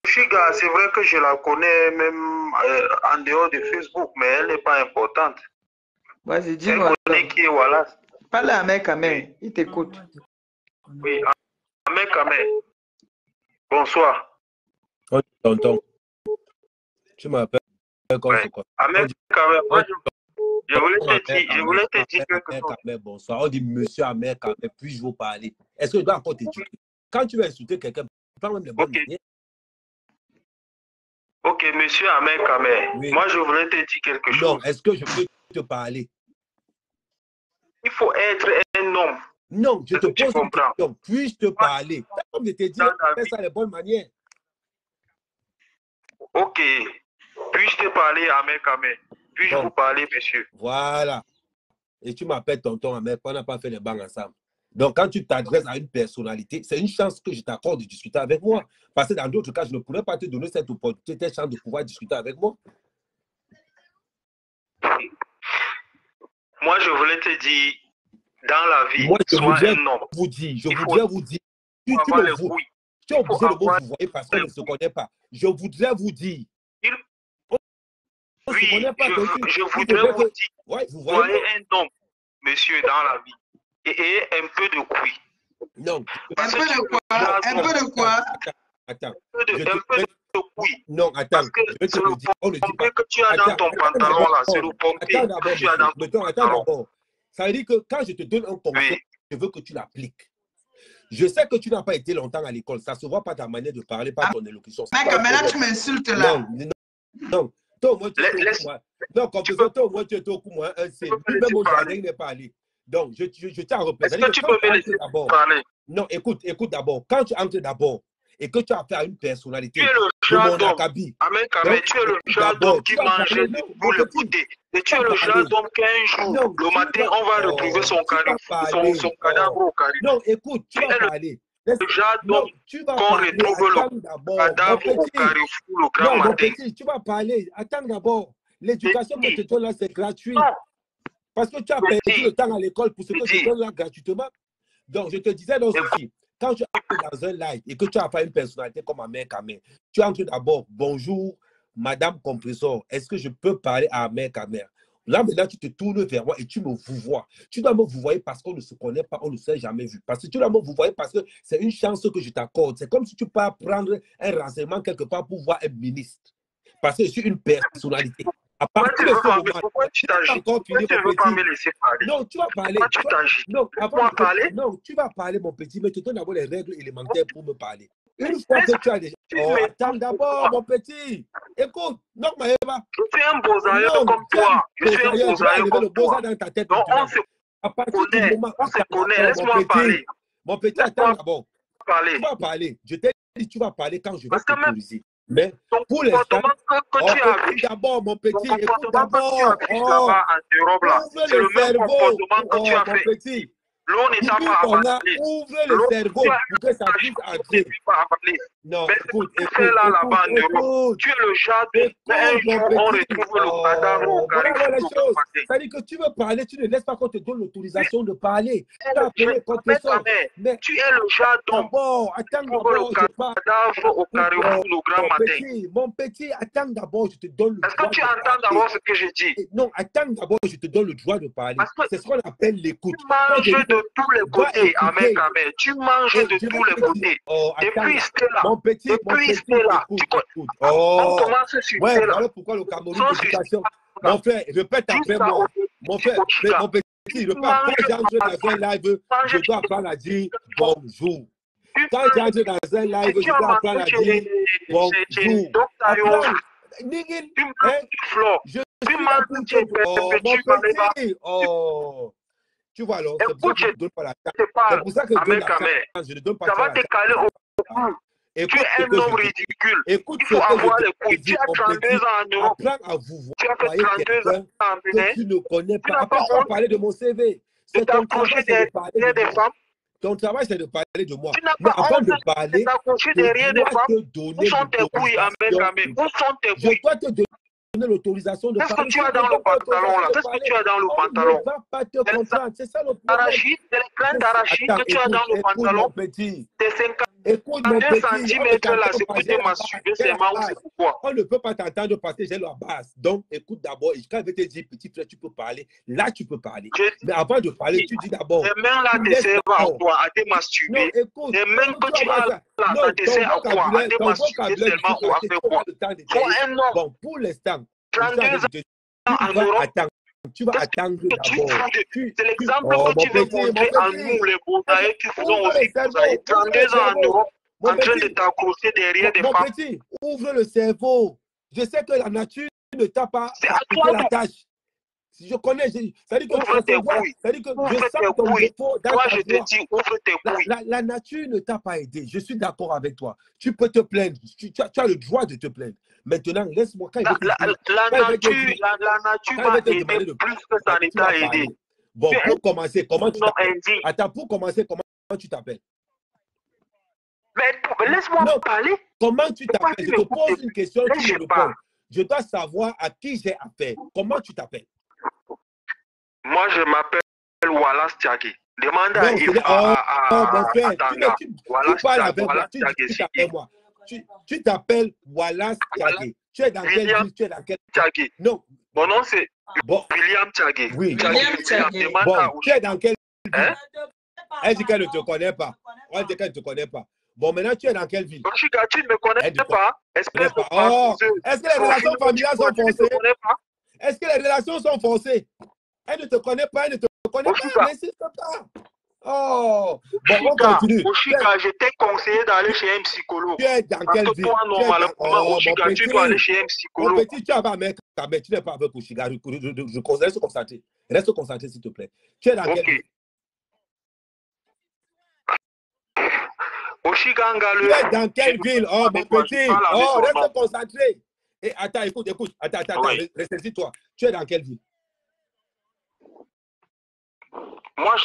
Speaker 4: Oshiga, c'est vrai que je la connais même en dehors de Facebook, mais elle n'est pas importante.
Speaker 3: Vas-y, dis-moi.
Speaker 4: Elle connaît qui est Wallace.
Speaker 3: Parle à Ahmed Kamel, il t'écoute.
Speaker 8: Oui, Ahmed Kamel. Bonsoir.
Speaker 6: Oh, tonton. Tu m'appelles comme c'est quoi?
Speaker 8: Ahmed Kamel, moi je voulais te dire quelque chose.
Speaker 6: Bonsoir. On dit monsieur Ahmed Kamel, puis-je vous parler? Est-ce que je dois encore t'éduquer? Quand tu veux insulter quelqu'un, prends même les bonnes manières.
Speaker 8: Ok, monsieur Ahmed Kamel, oui. Moi je voulais te dire quelque chose.
Speaker 6: Non, est-ce que je peux te parler?
Speaker 8: Il faut être un homme.
Speaker 6: Non, je te pose une question. Puis-je te parler? Comme je t'ai dit, fais ça de bonne manière.
Speaker 8: Ok. Puis-je te parler, Ahmed Kamel? Puis-je vous parler, monsieur?
Speaker 6: Voilà. Et tu m'appelles tonton Ahmed, on n'a pas fait les bancs ensemble. Donc, quand tu t'adresses à une personnalité, c'est une chance que je t'accorde de discuter avec moi. Parce que dans d'autres cas, je ne pourrais pas te donner cette opportunité, cette chance de pouvoir discuter avec moi.
Speaker 8: Moi, je voulais te dire, dans la vie,
Speaker 6: moi, je
Speaker 8: sois
Speaker 6: voudrais
Speaker 8: un homme.
Speaker 6: Vous dire, je voudrais vous dire. Tu es obligé de vous voyez parce qu'on ne se connaît pas. Je voudrais vous dire.
Speaker 8: Oui, je voudrais vous dire.
Speaker 6: Ouais,
Speaker 8: vous voyez un homme, monsieur, dans la vie. Et un peu de couille.
Speaker 6: Non.
Speaker 3: Un peu de quoi? Un peu de quoi?
Speaker 6: Attends.
Speaker 8: Un peu de couille.
Speaker 6: Non, attends.
Speaker 8: Je vais te le dire. On ne dit pas que tu as dans ton pantalon là. C'est le pompier que tu as dans ton pantalon.
Speaker 6: Attends. Ça veut dire que quand je te donne un conseil, je veux que tu l'appliques. Je sais que tu n'as pas été longtemps à l'école. Ça ne se voit pas ta manière de parler, pas ton élocution.
Speaker 3: Mais comme là, tu m'insultes là.
Speaker 6: Non. Toi, moi, tu es au moi. Non, comme ça, toi, moi, tu es au coup, moi, un C. Lui-même, au jardin, il n'est pas allé. Donc, je tiens à représenter.
Speaker 8: Est-ce que tu peux me laisser parler?
Speaker 6: Non, écoute d'abord. Quand tu entres d'abord et que tu as affaire à une personnalité,
Speaker 8: tu es le genre d'homme. Ahmed Kamel, tu es le genre d'homme qui mangeait pour le goûter. Et tu es le genre d'homme qu'un jour, le matin, on va retrouver son cadavre au carré.
Speaker 6: Non, écoute, tu vas parler.
Speaker 8: Le genre d'homme qu'on retrouve le cadavre au carrefour le grand matin.
Speaker 6: Petit, tu vas parler. Attends d'abord. L'éducation que je te donne là, c'est gratuit. Parce que tu as perdu le temps à l'école pour ce que je te donne là gratuitement. Donc, je te disais donc ceci. Quand tu entres dans un live et que tu as fait une personnalité comme Ahmed Kamel, tu entres d'abord, bonjour, Madame Compressor, est-ce que je peux parler à Ahmed Kamel? Là, maintenant, tu te tournes vers moi et tu me vouvoies. Tu dois me vouvoyer parce qu'on ne se connaît pas, on ne s'est jamais vu. Parce que tu dois me vouvoyer parce que c'est une chance que je t'accorde. C'est comme si tu peux prendre un renseignement quelque part pour voir un ministre. Parce que je suis une personnalité. À partir de ce moment,
Speaker 8: pourquoi tu t'agis? Pourquoi tu ne veux pas me laisser parler?
Speaker 6: Non, tu vas parler.
Speaker 8: Pourquoi tu t'agis?
Speaker 6: Non, non, tu vas parler, mon petit, mais tu donnes d'abord les règles élémentaires pour me parler. Une fois que tu as déjà... Oh, attends d'abord, mon petit. Écoute, non, Maëva.
Speaker 8: Je suis un beau-aïeux comme toi. Je suis un beau-aïeux comme toi.
Speaker 6: Dans ta tête.
Speaker 8: Donc, on se connaît. Laisse-moi parler.
Speaker 6: Mon petit, attends d'abord. Tu vas parler. Je t'ai dit, tu vas parler quand je vais t'autoriser. Mais pour l'instant, écoute d'abord, mon petit, écoute d'abord.
Speaker 8: C'est le même comportement que tu as fait.
Speaker 6: Petit.
Speaker 8: L'eau n'étant pas avalée.
Speaker 6: Ouvre le cerveau pour que ça puisse entrer. Non, écoute,
Speaker 8: tu es le genre un jour on retrouve le cadavre au carrefour.
Speaker 6: Ça dit que tu veux parler, tu ne laisses pas qu'on te donne l'autorisation de parler.
Speaker 8: Mais tu es le genre d'homme.
Speaker 6: Attends
Speaker 8: d'abord, le cadavre au carrefour le grand matin.
Speaker 6: Mon petit, attends d'abord, je te donne le droit.
Speaker 8: Est-ce que tu entends d'abord ce que je dis?
Speaker 6: Non, attends d'abord, je te donne le droit de parler. C'est ce qu'on appelle l'écoute.
Speaker 8: Tu manges de tous les côtés, Ahmed Kamel. Tu manges de tous les côtés. Depuis Stella.
Speaker 6: Mon petit, écoute.
Speaker 8: On commence sur Stella.
Speaker 6: Voilà pourquoi le Cameroun d'éducation. Mon frère, répète après moi. Mon frère, mon petit, quand j'entre dans un live, je dois apprendre à dire bonjour. Quand j'entre dans un live, je dois apprendre à dire bonjour. Nigel, je suis là pour te dire, tu vois alors, c'est pour ça que je ne donne pas la chance. C'est pour ça que je ne donne pas la chance.
Speaker 8: Ça va te caler au bout. Tu es un homme ridicule.
Speaker 6: Écoute,
Speaker 8: il faut avoir les couilles. Tu as 32 ans en Europe.
Speaker 6: Apprends à vous voir.
Speaker 8: Tu as fait 32 ans en Bénin.
Speaker 6: Tu ne connais pas. Après, on va parler de mon CV.
Speaker 8: C'est ton travail de parler des femmes.
Speaker 6: Ton travail, c'est de parler de moi.
Speaker 8: Tu n'as
Speaker 6: mais
Speaker 8: pas
Speaker 6: avant
Speaker 8: honte
Speaker 6: de parler,
Speaker 8: derrière des femmes. Où sont tes couilles, Ahmed Kamel? Où sont tes couilles?
Speaker 6: Je dois te donner l'autorisation de
Speaker 8: parler. Qu'est-ce que tu as dans le pantalon là? Qu'est-ce que tu as dans le pantalon?
Speaker 6: On ne va pas te comprendre. C'est ça le problème.
Speaker 8: Arachide, c'est les graines d'arachide que tu as dans le pantalon.
Speaker 6: Petit.
Speaker 8: C'est 50
Speaker 6: Écoute, mon
Speaker 8: Combien
Speaker 6: petit,
Speaker 8: centimètres là, c'est pour te masturber seulement ou c'est pourquoi?
Speaker 6: on ne peut pas t'entendre parce que j'ai la base. Donc, écoute d'abord. Et quand je vais te dire, petit frère, tu peux parler. Là, tu peux parler. Mais avant de parler, tu dis d'abord.
Speaker 8: Les mains là te servent à quoi? À te masturber.
Speaker 6: Non, écoute.
Speaker 8: Les mains que tu as là, ça te sert à quoi? À te masturber seulement ou à faire quoi? Pour un homme.
Speaker 6: Bon, pour l'instant,
Speaker 8: 32 ans en Europe.
Speaker 6: Tu vas attendre d'abord.
Speaker 8: C'est l'exemple que tu veux montrer à nous, les Bouddhaïs, qui faisons aussi Bouddhaïs. 32 ans en Europe, en train de t'accrocher derrière des femmes.
Speaker 6: Mon petit, ouvre le cerveau. Je sais que la nature ne t'a pas appliqué la tâche. Si je connais, ça dit que
Speaker 8: ouvre tes couilles.
Speaker 6: Ça dit que je sens ton défaut dans
Speaker 8: toi,
Speaker 6: ta
Speaker 8: je te dis, ouvre tes couilles.
Speaker 6: La nature ne t'a pas aidé. Je suis d'accord avec toi. Tu peux te plaindre. Tu as le droit de te plaindre. Maintenant, laisse-moi.
Speaker 8: La nature m'a aidé plus que ça ne t'a aidé.
Speaker 6: Bon, pour commencer, comment tu t'appelles? Attends, pour commencer, comment tu t'appelles?
Speaker 8: Mais laisse-moi parler.
Speaker 6: Comment tu t'appelles? Je te pose une question, tu me réponds. Je dois savoir à qui j'ai affaire. Comment tu t'appelles?
Speaker 8: Moi, je m'appelle Wallace Tiaki. Demande
Speaker 6: à moi. Tu t'appelles Wallace Tiaki. Tu es dans quelle ville? Tu es dans quelle...
Speaker 8: Tiaki.
Speaker 6: Non.
Speaker 8: Mon nom, c'est William Tiaki.
Speaker 6: Oui.
Speaker 8: William Tiaki.
Speaker 6: Bon, tu es dans quelle ville? Elle dit qu'elle ne te connaît pas. Elle dit qu'elle ne te connaît pas. Bon, maintenant, tu es dans quelle ville?
Speaker 8: Tu ne me connais pas.
Speaker 6: Est-ce que les relations familiales sont forcées? Est-ce que les relations sont forcées? Elle ne te connaît pas, elle ne te connaît pas. N'insiste pas. Oh, bon, on continue.
Speaker 8: Oshiga, je t'ai conseillé d'aller chez un psychologue.
Speaker 6: Tu es dans quelle ville?
Speaker 8: Toi, normalement, Oshiga, tu dois aller chez un psychologue.
Speaker 6: Mon petit, tu vas avec ta mère, tu n'es pas avec Oshiga. Reste concentré. Reste concentré, s'il te plaît. Tu es dans quelle ville?
Speaker 8: Oshiganga,
Speaker 6: tu es dans quelle ville? Oh, mon petit. Oh, reste concentré. Et attends, écoute. Attends, reste-toi. Tu es dans quelle ville?
Speaker 8: Moi,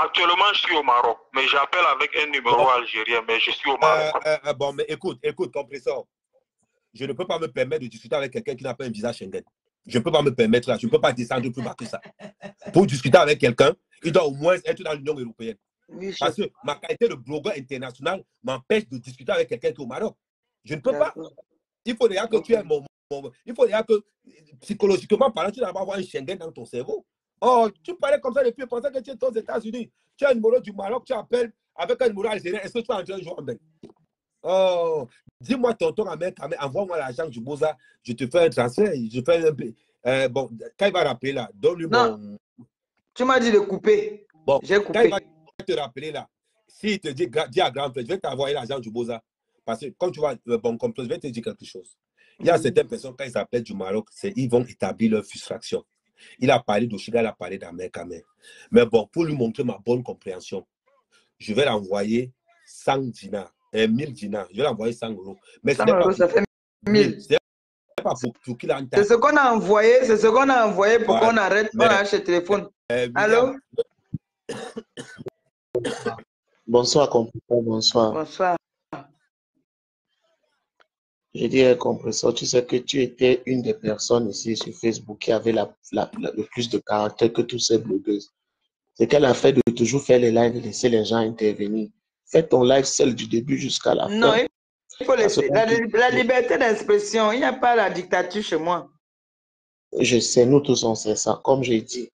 Speaker 8: actuellement, je suis au Maroc, mais j'appelle avec un numéro algérien, mais je suis au Maroc.
Speaker 6: Bon, mais écoute, compresseur. Je ne peux pas me permettre de discuter avec quelqu'un qui n'a pas un visa Schengen. Je ne peux pas me permettre là. Je ne peux pas descendre plus bas que ça. Pour discuter avec quelqu'un, il doit au moins être dans l'Union européenne. Oui, parce que ma qualité de blogueur international m'empêche de discuter avec quelqu'un qui est au Maroc. Je ne peux pas. Il faut déjà que tu aies il faut déjà que, psychologiquement parlant, tu dois avoir un Schengen dans ton cerveau. Oh, tu parlais comme ça depuis, pensais que tu es aux États-Unis. Tu as un numéro du Maroc, tu appelles avec un numéro algérien. Est-ce que tu vas entrer un jour en Belgique? Oh, dis-moi, tonton Ahmed, envoie-moi l'argent du Boza. Je te fais un transfert. Je fais bon, quand il va rappeler là, donne-lui mon.
Speaker 3: Tu m'as dit de couper.
Speaker 6: Bon,
Speaker 3: j'ai coupé.
Speaker 6: Quand il va te rappeler là, s'il te dit, dis à grand frère, je vais t'envoyer l'argent du Boza. Parce que quand tu vas, bon, comme je vais te dire quelque chose. Il y a certaines personnes, quand ils appellent du Maroc, ils vont établir leur frustration. Il a parlé d'Oshiga, il a parlé d'Ahmed Kamel. Mais bon, pour lui montrer ma bonne compréhension, je vais l'envoyer 100 dinars, 1000 dinars. Je vais l'envoyer 100 euros. Mais
Speaker 3: 100 euros, ça fait 1000.
Speaker 6: C'est pas pour qu'il entende.
Speaker 3: C'est ce qu'on a envoyé, pour qu'on arrête, on lâche le téléphone. Allô?
Speaker 12: Bonsoir, compresseur, bonsoir.
Speaker 3: Bonsoir.
Speaker 12: Je dis, compresseur, tu sais que tu étais une des personnes ici sur Facebook qui avait le plus de caractère que toutes ces blogueuses. C'est qu'elle a fait de toujours faire les lives et laisser les gens intervenir. Fais ton live seul du début jusqu'à la fin.
Speaker 3: Non, il faut laisser. La liberté d'expression, il n'y a pas la dictature chez moi.
Speaker 12: Je sais, nous tous on sait ça. Comme j'ai dit,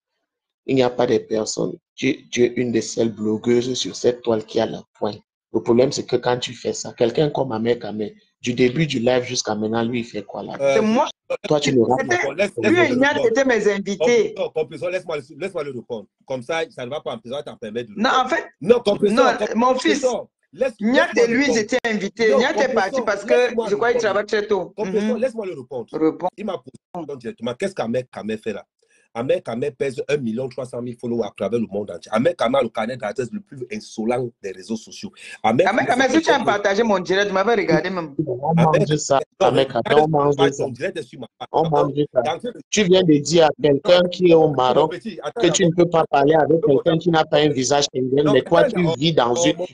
Speaker 12: il n'y a pas de personnes. Tu es une des seules blogueuses sur cette toile qui a la pointe. Le problème, c'est que quand tu fais ça, quelqu'un comme Ahmed Kamel, du début du live jusqu'à maintenant, lui, il fait quoi là?
Speaker 3: C'est moi.
Speaker 12: Toi, tu le rates.
Speaker 3: Lui et Ignat étaient mes invités.
Speaker 6: Non, compresseur, laisse-moi le répondre. Comme ça ne va pas empêcher t'en permettre de.
Speaker 3: Non, en fait,
Speaker 6: non, compresseur,
Speaker 3: mon fils, Ignat et lui, ils étaient invités. Ignat est parti parce que je crois qu'il travaille très tôt.
Speaker 6: Compresseur, laisse-moi le répondre. Il m'a posé directement. Qu'est-ce qu'Ahmed Kamel fait là? Ahmed Kamel pèse 1 300 000 followers à travers le monde entier. Ahmed Kamel, le carnet d'adresse le plus insolent des réseaux sociaux. Ahmed
Speaker 3: Kamel, si tu as partagé mon direct, tu m'avais regardé même.
Speaker 12: On mange ça. Ahmed Kamel, on mange ça. On mange ça. Tu viens de dire à quelqu'un qui est au Maroc que tu ne peux pas parler avec quelqu'un qui n'a pas un visage Schengen, mais toi, tu vis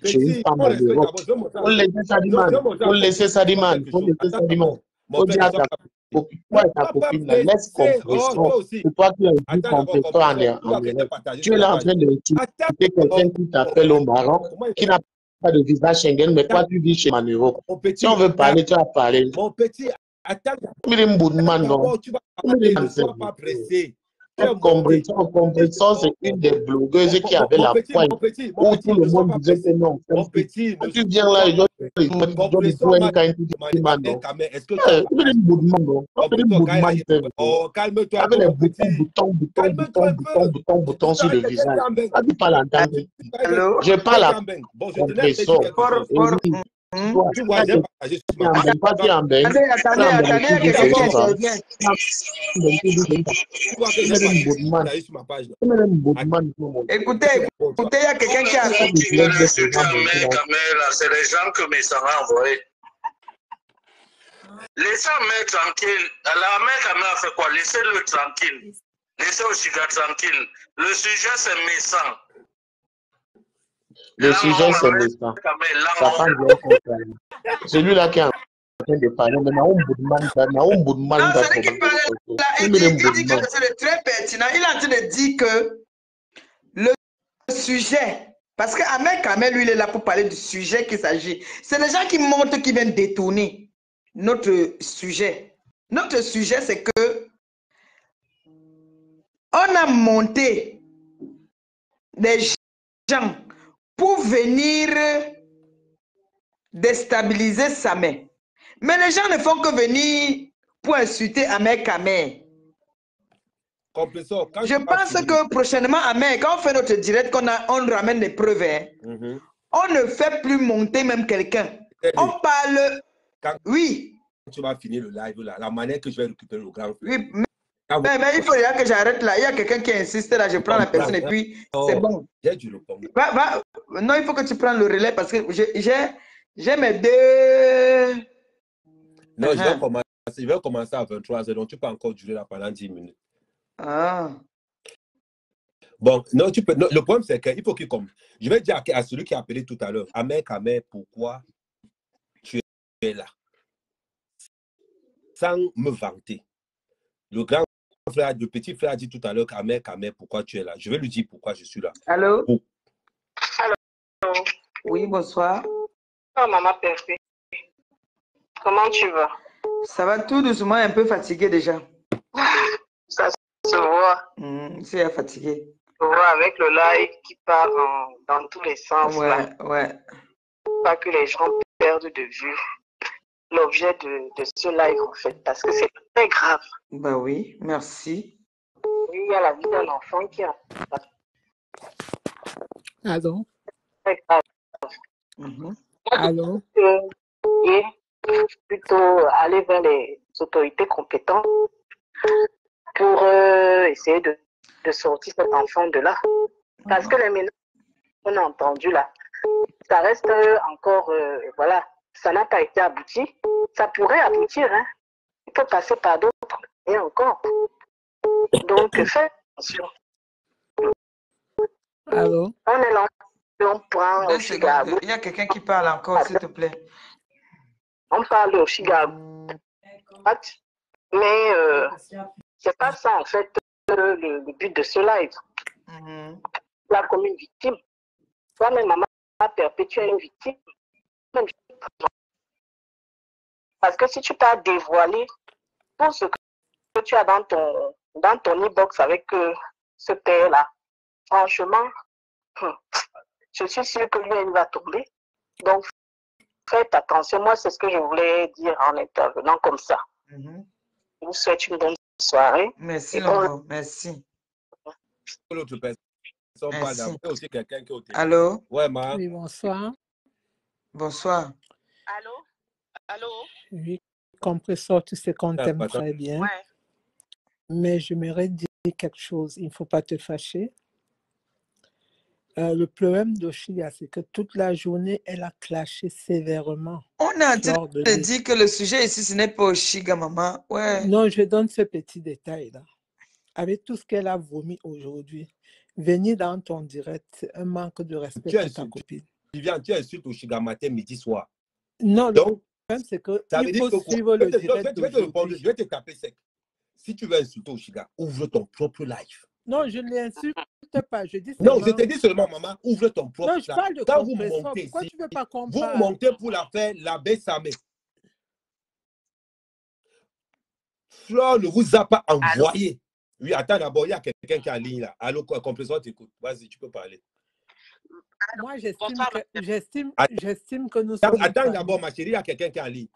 Speaker 12: chez une femme en Europe. Faut laisser ça, Diman. Faut laisser ça, Diman. Faut laisser ça, Diman. Faut dire à ta toi et ta copine, laisse compresseur. C'est toi qui as dit compresseur en Europe. Tu es là en train de tuer quelqu'un qui t'appelle au Maroc, qui n'a pas de visa Schengen, mais toi, tu vis chez Manuro. Si on veut parler, tu vas parler.
Speaker 6: Mon petit, attends.
Speaker 12: Tu vas
Speaker 6: parler, ne sois pas pressé.
Speaker 12: En compréhension, c'est une des blogueuses qui avait la poigne. Où tout le monde disait que non.
Speaker 6: Mon petit,
Speaker 12: tu viens là, il doit poing quand tu dis
Speaker 6: est-ce que calme-toi.
Speaker 12: Avec les boutons sur le visage. Tu parles en tant que... Je parle à compréhension. Tu vois, j'ai partagé sur ma page. Attendez,
Speaker 3: écoutez, il y a quelqu'un qui a...
Speaker 4: C'est les gens que mes gens ont envoyés. Laissez la mère tranquille. La mère Kamel a fait quoi? Laissez-le tranquille. Laissez Oshiga tranquille. Le sujet, c'est mes sangs.
Speaker 12: Le sujet, c'est méchant. Ça parle bien. Celui-là qui est en train de parler, mais Naoum Boudman.
Speaker 3: Celui qui parlait là, il dit que c'est très pertinent. Il est en train de dire que le sujet, parce qu'Ahmed Kamel, lui, il est là pour parler du sujet qu'il s'agit. C'est les gens qui montrent, qui viennent détourner notre sujet. Notre sujet, c'est que on a monté des gens pour venir déstabiliser sa main. Mais les gens ne font que venir pour insulter Ahmed Kamel. Je pense que prochainement, Ahmed, quand on fait notre direct, on ramène des preuves, on ne fait plus monter même quelqu'un. On parle... Oui.
Speaker 6: Tu vas finir le live là, la manière que je vais récupérer le grand.
Speaker 3: Oui, mais il faut que j'arrête là. Il y a quelqu'un qui insiste là, je prends la personne et puis c'est bon. Non, il faut que tu prennes le relais parce que j'ai mes deux...
Speaker 6: Non, je vais commencer à 23h, donc tu peux encore durer là pendant 10 minutes.
Speaker 3: Ah.
Speaker 6: Bon, non, tu peux. Non, le problème, c'est qu'il faut qu'il comme. Je vais dire à celui qui a appelé tout à l'heure, Ahmed Kamel, pourquoi tu es là? Sans me vanter. Le petit frère a dit tout à l'heure qu'Ahmed Kamel, pourquoi tu es là? Je vais lui dire pourquoi je suis là.
Speaker 3: Allô?
Speaker 11: Allô?
Speaker 3: Oui, bonsoir.
Speaker 11: Oh, maman Perfect. Comment tu vas?
Speaker 3: Ça va tout doucement, un peu fatigué déjà.
Speaker 11: Ça se voit.
Speaker 3: C'est fatigué.
Speaker 11: On voit avec le live qui part dans tous les sens.
Speaker 3: Ouais,
Speaker 11: là.
Speaker 3: ouais.
Speaker 11: Pas que les gens perdent de vue l'objet de ce live en fait, parce que c'est très grave.
Speaker 3: Bah oui, merci.
Speaker 11: Il y a la vie d'un enfant qui a...
Speaker 13: Allô?
Speaker 11: Très grave.
Speaker 13: Allô?
Speaker 11: Et plutôt aller vers les autorités compétentes pour essayer de sortir cet enfant de là. Parce que les ménages qu'on a entendu là, ça reste encore, voilà, ça n'a pas été abouti. Ça pourrait aboutir, hein. Il peut passer par d'autres, et encore. Donc, faites attention.
Speaker 13: Allô?
Speaker 11: On est là, on prend au Chicago.
Speaker 3: Il y a quelqu'un qui parle encore, s'il te plaît.
Speaker 11: On parle au Chicago. Mais c'est pas ça, en fait, le but de ce live. Là, comme une victime. Toi-même, maman, perpétuer une victime. Parce que si tu t'as dévoilé tout ce que tu as dans ton e-box avec ce père-là, franchement, je suis sûre que lui, il va tomber. Donc, faites attention. Moi, c'est ce que je voulais dire en intervenant comme ça. Je vous souhaite une bonne soirée.
Speaker 3: Merci, Longo. Merci.
Speaker 6: L'autre personne, aussi quelqu'un qui est au téléphone.
Speaker 3: Allô?
Speaker 6: Ouais, ma.
Speaker 13: Oui, bonsoir.
Speaker 3: Bonsoir.
Speaker 11: Allô? Allô?
Speaker 13: Oui, Compressor, tu sais qu'on t'aime très bien.
Speaker 11: Ouais.
Speaker 13: Mais j'aimerais dire quelque chose. Il ne faut pas te fâcher. Le problème d'Oshiga, c'est que toute la journée, elle a clashé sévèrement.
Speaker 3: On a en train de dire que le sujet ici, ce n'est pas Oshiga, maman. Ouais.
Speaker 13: Non, je donne ce petit détail-là. Avec tout ce qu'elle a vomi aujourd'hui, venir dans ton direct, c'est un manque de respect pour ta copine.
Speaker 6: Tu insultes Oshiga matin, midi, soir.
Speaker 13: Non, le problème, c'est qu'il faut suivre le direct d'aujourd'hui.
Speaker 6: Je vais te taper sec. Si tu veux insulter Oshiga, ouvre ton propre live.
Speaker 13: Non, je ne l'insulte n'insulte pas. Je dis
Speaker 6: non, je te dis seulement, maman, ouvre ton propre.
Speaker 13: Non, je parle de
Speaker 6: quand vous
Speaker 13: compresseur.
Speaker 6: montez
Speaker 13: Pourquoi
Speaker 6: ici,
Speaker 13: tu veux pas qu'on
Speaker 6: vous
Speaker 13: parle?
Speaker 6: montez pour la faire, la Bessamé. Flore ne vous a pas envoyé. Allô? Oui, attends d'abord, il y a quelqu'un qui est en ligne là. Allô, compresseur, t'écoute. Vas-y, tu peux parler.
Speaker 13: Moi, j'estime que nous sommes.
Speaker 6: Attends d'abord, ma chérie, il y a quelqu'un qui est en ligne.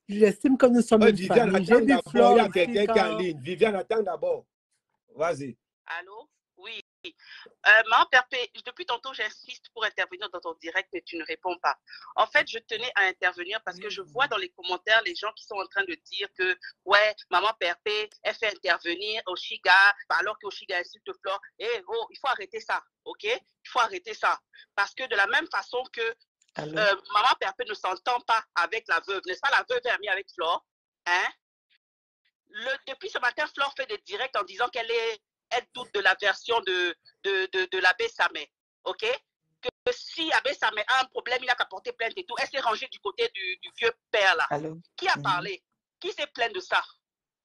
Speaker 13: J'estime que nous sommes une
Speaker 6: Viviane,
Speaker 13: famille.
Speaker 6: attends d'abord, il y a quelqu'un qui est en ligne. Viviane, attends d'abord. Vas-y.
Speaker 14: Allô? Oui. Maman Perpé, depuis tantôt, j'insiste pour intervenir dans ton direct, mais tu ne réponds pas. En fait, je tenais à intervenir parce que je vois dans les commentaires les gens qui sont en train de dire que, ouais, Maman Perpé, elle fait intervenir Oshiga, alors qu'Oshiga insulte Flore. Oh, il faut arrêter ça, ok? Il faut arrêter ça. Parce que de la même façon que Maman Perpé ne s'entend pas avec la veuve, n'est-ce pas? La veuve est amie avec Flore, hein? Depuis ce matin, Flore fait des directs en disant qu'elle doute de la version de l'abbé Samé, ok? Que si l'abbé Samé a un problème, il n'a qu'à porter plainte et tout. Elle s'est rangée du côté du vieux père là.
Speaker 3: Allô?
Speaker 14: Qui a parlé? Qui s'est plaint de ça?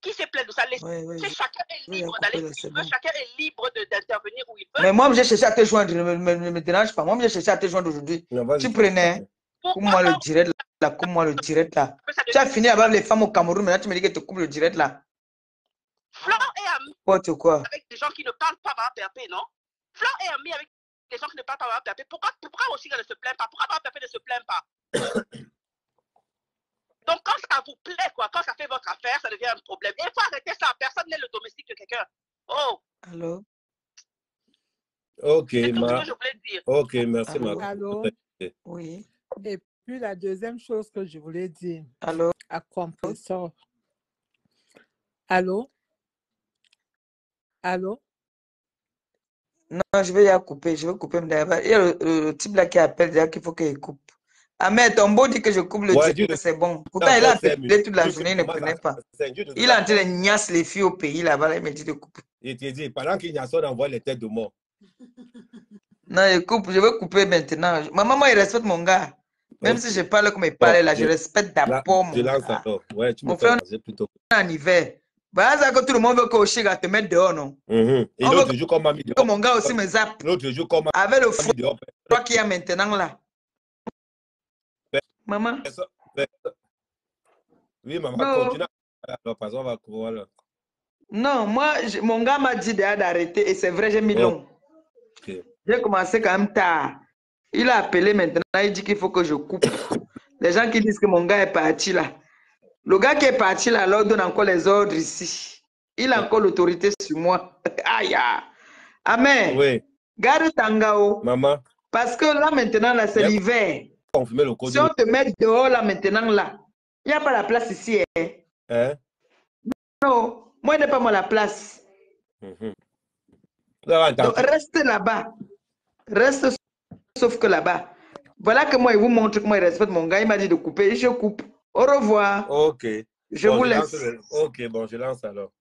Speaker 14: Qui s'est plaint de ça? Chacun est libre d'aller où il veut, chacun est libre d'intervenir où il veut.
Speaker 3: Mais moi, j'ai cherché à te joindre, ne me dérange pas. Moi, j'ai cherché à te joindre aujourd'hui. Tu prenais, coupe-moi le direct là, coupe-moi le direct là. Tu as fini avec les femmes au Cameroun, maintenant tu me dis que tu coupes le direct là.
Speaker 14: Flore est amie avec des gens qui ne parlent pas Maman Perpé, non? Flore est amie avec des gens qui ne parlent pas Maman Perpé. Pourquoi aussi elle ne se plaint pas? Pourquoi Maman Perpé ne se plaint pas? Donc quand ça vous plaît, quoi, quand ça fait votre affaire, ça devient un problème. Et il faut arrêter ça. Personne n'est le domestique de quelqu'un. Oh!
Speaker 3: Allô?
Speaker 6: Ok,
Speaker 14: c'est tout ce que je voulais dire.
Speaker 6: Ok, merci,
Speaker 13: ma. Allô?
Speaker 3: Oui.
Speaker 13: Et puis la deuxième chose que je voulais dire.
Speaker 3: Allô?
Speaker 13: À compresseur. Allô? Allô?
Speaker 3: Non, je vais y couper. Je vais couper. Il y a le type là qui appelle déjà qu'il faut qu'il coupe. Ah, mais Tombo dit que je coupe le direct, c'est bon. Pourtant, il a appelé toute la journée, il ne prenait pas. Il est en train de niasse les filles au pays là-bas, il me dit de couper.
Speaker 6: Il te dit, pendant qu'il niasse, on envoie les têtes de mort.
Speaker 3: Non, je vais couper maintenant. Ma maman, il respecte mon gars. Même si je parle comme il parle là, je respecte d'abord mon gars.
Speaker 6: Ouais, tu
Speaker 3: mon frère, plutôt. En hiver. Bah, ça que tout le monde veut que Oshiga te mette dehors, non?
Speaker 6: Et l'autre jour, comme Mami dehors.
Speaker 3: Mon gars aussi me zappe.
Speaker 6: L'autre jour, comme
Speaker 3: avec le froid qu'il y a maintenant là. Maman?
Speaker 6: Oui, maman, continue. Alors, par exemple, voilà.
Speaker 3: Non, moi, mon gars m'a dit d'arrêter et c'est vrai, j'ai mis long.
Speaker 6: Okay.
Speaker 3: J'ai commencé quand même tard. Il a appelé maintenant, il dit qu'il faut que je coupe. Les gens qui disent que mon gars est parti là. Le gars qui est parti là, leur donne encore les ordres ici. Il a encore l'autorité sur moi. Aïe! Amen.
Speaker 6: Oui.
Speaker 3: Garde Tangao.
Speaker 6: Maman.
Speaker 3: Parce que là maintenant, là, c'est l'hiver. Si on te met dehors là maintenant, là, il n'y a pas la place ici.
Speaker 6: Hein?
Speaker 3: Non, moi, il n'y a pas moi la place. Donc, reste là-bas. Reste sauf que là-bas. Voilà que moi, il vous montre comment il respecte mon gars. Il m'a dit de couper et je coupe. Au revoir.
Speaker 6: Ok.
Speaker 3: Je vous laisse.
Speaker 6: Ok, bon, je lance alors.